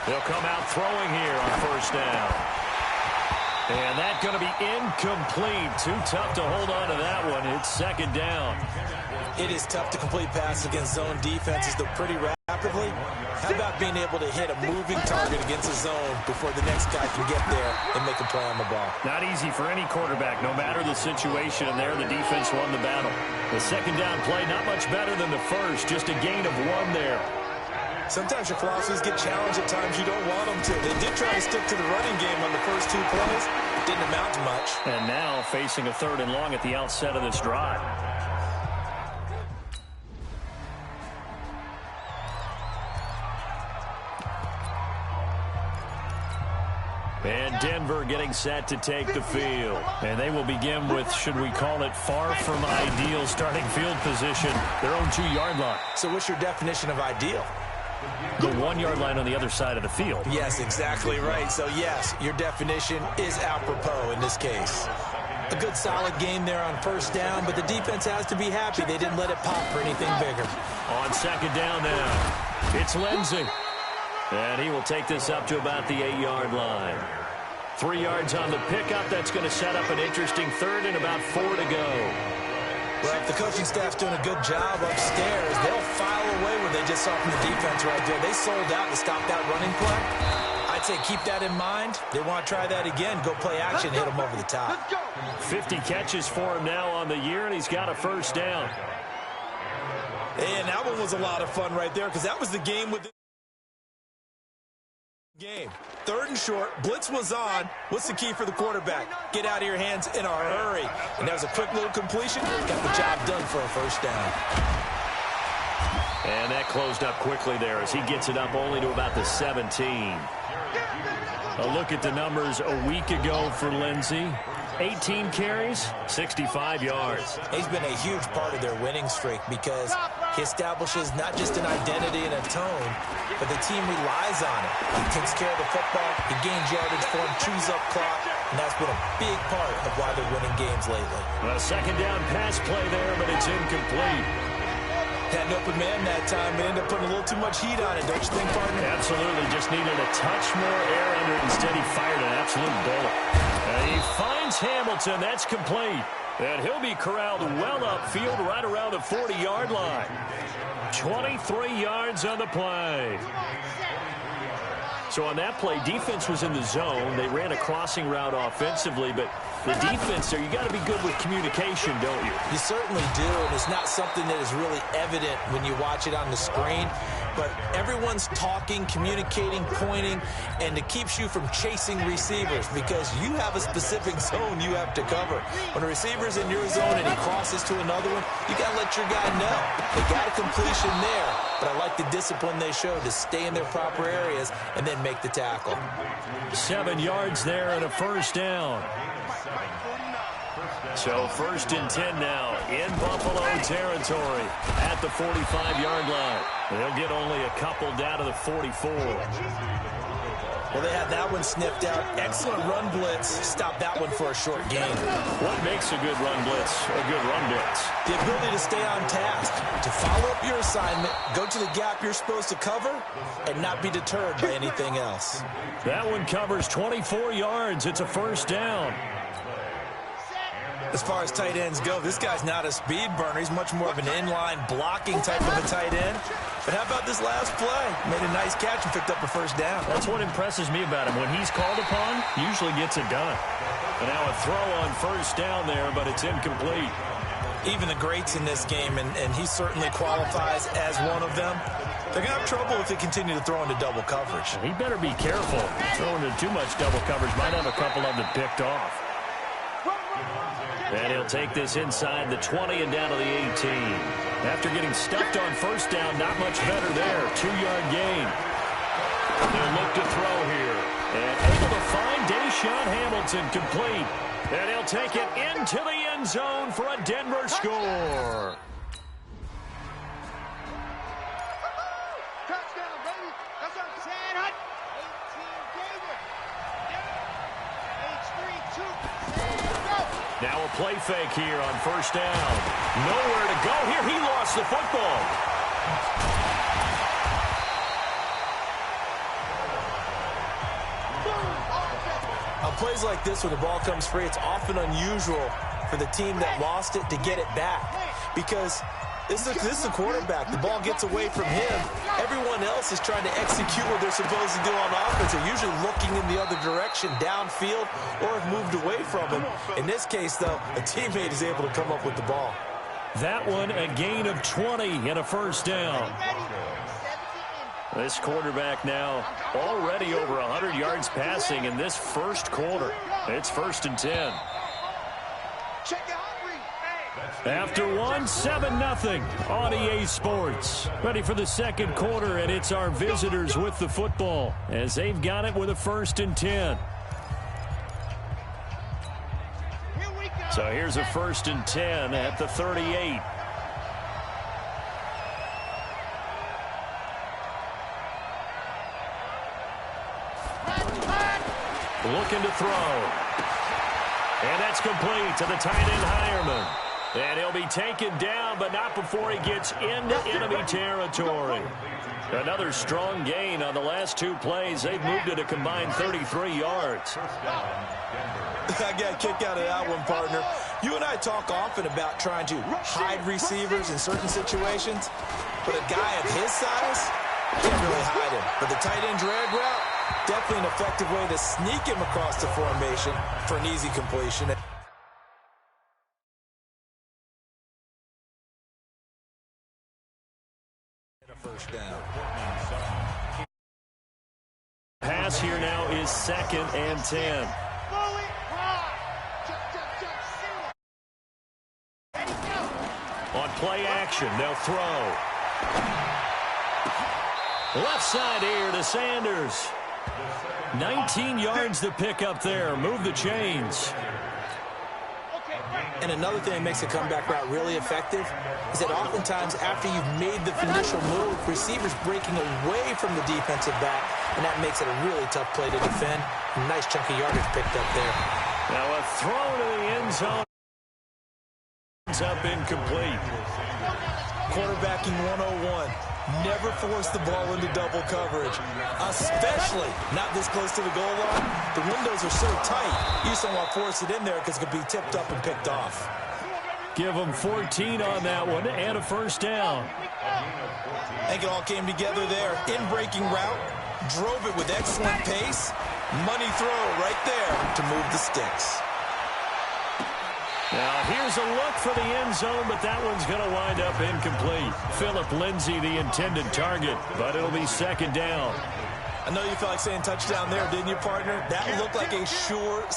They'll come out throwing here on first down. And that's going to be incomplete. Too tough to hold on to that one. It's second down. It is tough to complete passes against zone defenses, though pretty rapidly. How about being able to hit a moving target against a zone before the next guy can get there and make a play on the ball? Not easy for any quarterback, no matter the situation. And there, the defense won the battle. The second down play, not much better than the first. Just a gain of 1 there. Sometimes your philosophies get challenged at times you don't want them to. They did try to stick to the running game on the first 2 plays. It didn't amount to much. And now facing a 3rd and long at the outset of this drive. And Denver getting set to take the field. And they will begin with, should we call it, far from ideal starting field position, their own 2-yard line. So what's your definition of ideal? The 1-yard line on the other side of the field. Yes, exactly right. So, yes, your definition is apropos in this case. A good solid game there on first down, but the defense has to be happy they didn't let it pop for anything bigger. On second down now, it's Lindsey. And he will take this up to about the 8-yard line. 3 yards on the pickup. That's going to set up an interesting 3rd and about 4 to go. Well, if the coaching staff's doing a good job upstairs, they'll file away what they just saw from the defense right there. They sold out to stop that running play. I'd say keep that in mind. They want to try that again. Go play action, hit them over the top. 50 catches for him now on the year, and he's got a first down. And that one was a lot of fun right there because that was the game with the game. 3rd and short, blitz was on. What's the key for the quarterback? Get out of your hands in a hurry. And that was a quick little completion. Got the job done for a first down. And that closed up quickly there as he gets it up only to about the 17. A look at the numbers a week ago for Lindsey. 18 carries, 65 yards. He's been a huge part of their winning streak because he establishes not just an identity and a tone, but the team relies on it. He takes care of the football, he gains yardage for him, chews up clock, and that's been a big part of why they're winning games lately. A second down pass play there, but it's incomplete. Had an open man that time, but ended up putting a little too much heat on it, don't you think, partner? Absolutely. Just needed a touch more air under it. Instead, he fired an absolute bullet. And he finds Hamilton. That's complete. And he'll be corralled well upfield right around the 40-yard line. 23 yards on the play. So on that play, defense was in the zone. They ran a crossing route offensively, but the defense there, you got to be good with communication, don't you? You certainly do, and it's not something that is really evident when you watch it on the screen. But everyone's talking, communicating, pointing, and it keeps you from chasing receivers because you have a specific zone you have to cover. When a receiver's in your zone and he crosses to another one, you got to let your guy know. They got a completion there, but I like the discipline they showed to stay in their proper areas and then make the tackle. 7 yards there and a first down. So 1st and 10 now in Buffalo territory at the 45-yard line. They'll get only a couple down to the 44. Well, they had that one sniffed out. Excellent run blitz. Stop that one for a short gain. What makes a good run blitz a good run blitz? The ability to stay on task, to follow up your assignment, go to the gap you're supposed to cover, and not be deterred by anything else. That one covers 24 yards. It's a first down. As far as tight ends go, this guy's not a speed burner. He's much more of an inline blocking type of a tight end. But how about this last play? Made a nice catch and picked up a first down. That's what impresses me about him. When he's called upon, usually gets it done. And now a throw on first down there, but it's incomplete. Even the greats in this game, and he certainly qualifies as one of them, they're going to have trouble if they continue to throw into double coverage. He better be careful. Throwing into too much double coverage might have a couple of them picked off. And he'll take this inside the 20 and down to the 18. After getting stuffed on first down, not much better there. 2-yard gain. They'll look to throw here. And able to find Deshaun Hamilton complete. And he'll take it into the end zone for a Denver score. Touchdown, baby. That's what I'm saying, Hut. 18 Gator. H3, 2. Now a play fake here on first down. Nowhere to go here. He lost the football. On plays like this, when the ball comes free, it's often unusual for the team that lost it to get it back. Because this is the quarterback. The ball gets away from him. Everyone else is trying to execute what they're supposed to do on offense. They're usually looking in the other direction, downfield, or have moved away from him. In this case, though, a teammate is able to come up with the ball. That one, a gain of 20 and a first down. This quarterback now already over 100 yards passing in this first quarter. It's 1st and 10. After 7-0 on EA Sports. Ready for the second quarter, and it's our visitors with the football as they've got it with a 1st and 10. So here's a 1st and 10 at the 38. Looking to throw. And that's complete to the tight end Hireman. And he'll be taken down, but not before he gets into enemy territory. Another strong gain on the last 2 plays. They've moved it a combined 33 yards. I got a kick out of that one, partner. You and I talk often about trying to hide receivers in certain situations, but a guy of his size can't really hide him. But the tight end drag route, definitely an effective way to sneak him across the formation for an easy completion. First down. Pass here now is 2nd and 10. On play action, they'll throw. Left side here to Sanders. 19 yards to pick up there. Move the chains. And another thing that makes a comeback route really effective is that oftentimes after you've made the initial move, receivers breaking away from the defensive back, and that makes it a really tough play to defend. A nice chunk of yardage picked up there. Now a throw to the end zone. Ends up incomplete. quarterbacking 101. Never force the ball into double coverage, especially not this close to the goal line. The windows are so tight, you just don't want to force it in there because it could be tipped up and picked off. Give them 14 on that one and a first down. I think it all came together there. In-breaking route, drove it with excellent pace. Money throw right there to move the sticks. Now, here's a look for the end zone, but that one's going to wind up incomplete. Phillip Lindsay, the intended target, but it'll be second down. I know you felt like saying touchdown there, didn't you, partner? That looked like a sure 6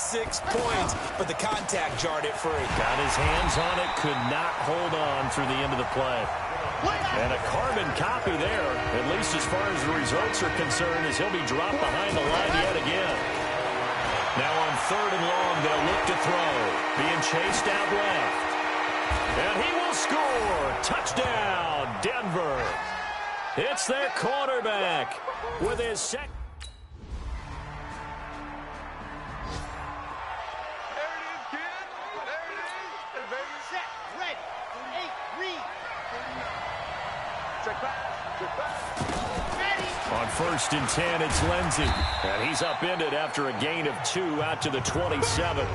points, but the contact jarred it free. Got his hands on it, could not hold on through the end of the play. And a carbon copy there, at least as far as the results are concerned, as he'll be dropped behind the line yet again. Now on 3rd and long, they'll look to throw. Being chased out left. And he will score. Touchdown, Denver. It's their quarterback with his second. There it is, kid. There it is. Baby. Set. Ready. 8. Read. Check pass. Check pass. Ready. On 1st and 10, it's Lindsay. And he's upended after a gain of 2 out to the 27.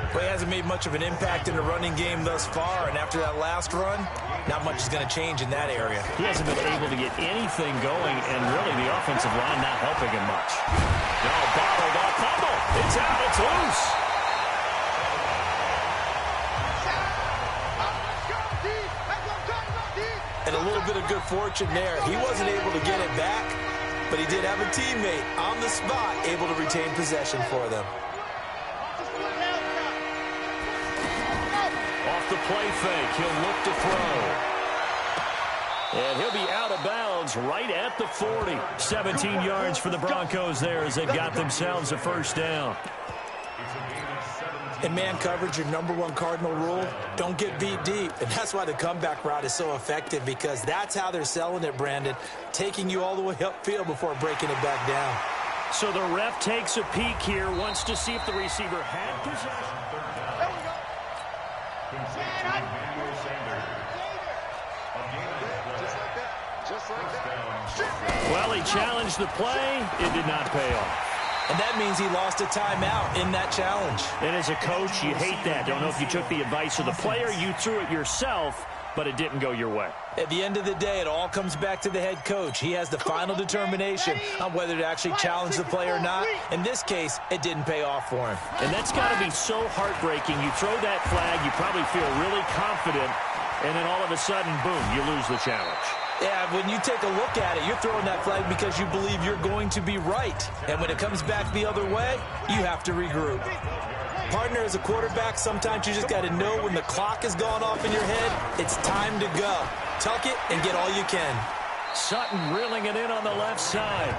Well, he hasn't made much of an impact in the running game thus far, and after that last run, not much is going to change in that area. He hasn't been able to get anything going, and really the offensive line not helping him much. No, bottled up, fumble. It's out, it's loose. And a little bit of good fortune there. He wasn't able to get it back, but he did have a teammate on the spot able to retain possession for them. Off the play fake, he'll look to throw. And he'll be out of bounds right at the 40. 17 yards for the Broncos there as they've got themselves a first down. In man coverage, your #1 cardinal rule, don't get beat deep. And that's why the comeback route is so effective, because that's how they're selling it, Brandon. Taking you all the way upfield before breaking it back down. So the ref takes a peek here, wants to see if the receiver had possession. Well, he challenged the play. It did not pay off. And that means he lost a timeout in that challenge. And as a coach, you hate that. Don't know if you took the advice of the player. You threw it yourself, but it didn't go your way. At the end of the day, it all comes back to the head coach. He has the final determination on whether to actually challenge the play or not. In this case, it didn't pay off for him. And that's got to be so heartbreaking. You throw that flag, you probably feel really confident, and then all of a sudden, boom, you lose the challenge. Yeah, when you take a look at it, you're throwing that flag because you believe you're going to be right. And when it comes back the other way, you have to regroup. Partner, as a quarterback, sometimes you just got to know when the clock has gone off in your head, it's time to go. Tuck it and get all you can. Sutton reeling it in on the left side.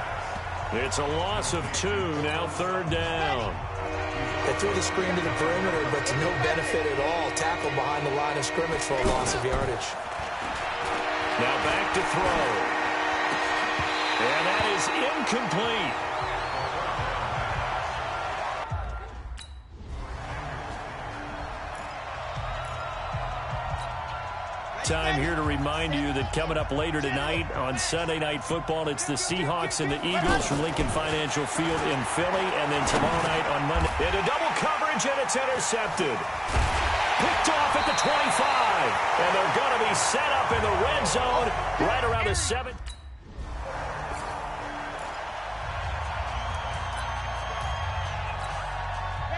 It's a loss of 2, now 3rd down. They threw the screen to the perimeter, but to no benefit at all. Tackle behind the line of scrimmage for a loss of yardage. Now back to throw. And that is incomplete. Time here to remind you that coming up later tonight on Sunday Night Football, it's the Seahawks and the Eagles from Lincoln Financial Field in Philly. And then tomorrow night on Monday, into double coverage, and it's intercepted. Picked off at the 25, and they're going to be set up in the red zone right around the 7.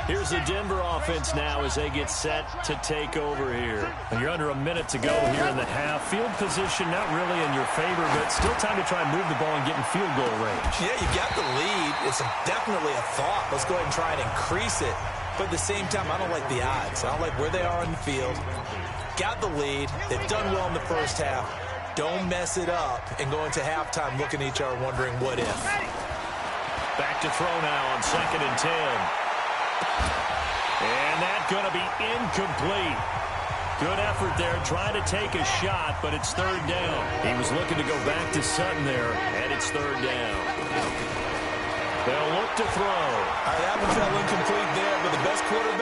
Here's the Denver offense now as they get set to take over here. And you're under a minute to go here in the half. Field position not really in your favor, but still time to try and move the ball and get in field goal range. Yeah, you got the lead. It's definitely a thought. Let's go ahead and try and increase it. But at the same time, I don't like the odds. I don't like where they are on the field. Got the lead. They've done well in the first half. Don't mess it up and go into halftime looking at each other wondering what if. Back to throw now on 2nd and 10. And that's going to be incomplete. Good effort there, trying to take a shot, but it's 3rd down. He was looking to go back to Sutton there, and it's 3rd down. They'll look to throw. All right, that one fell incomplete there, but the best quarterback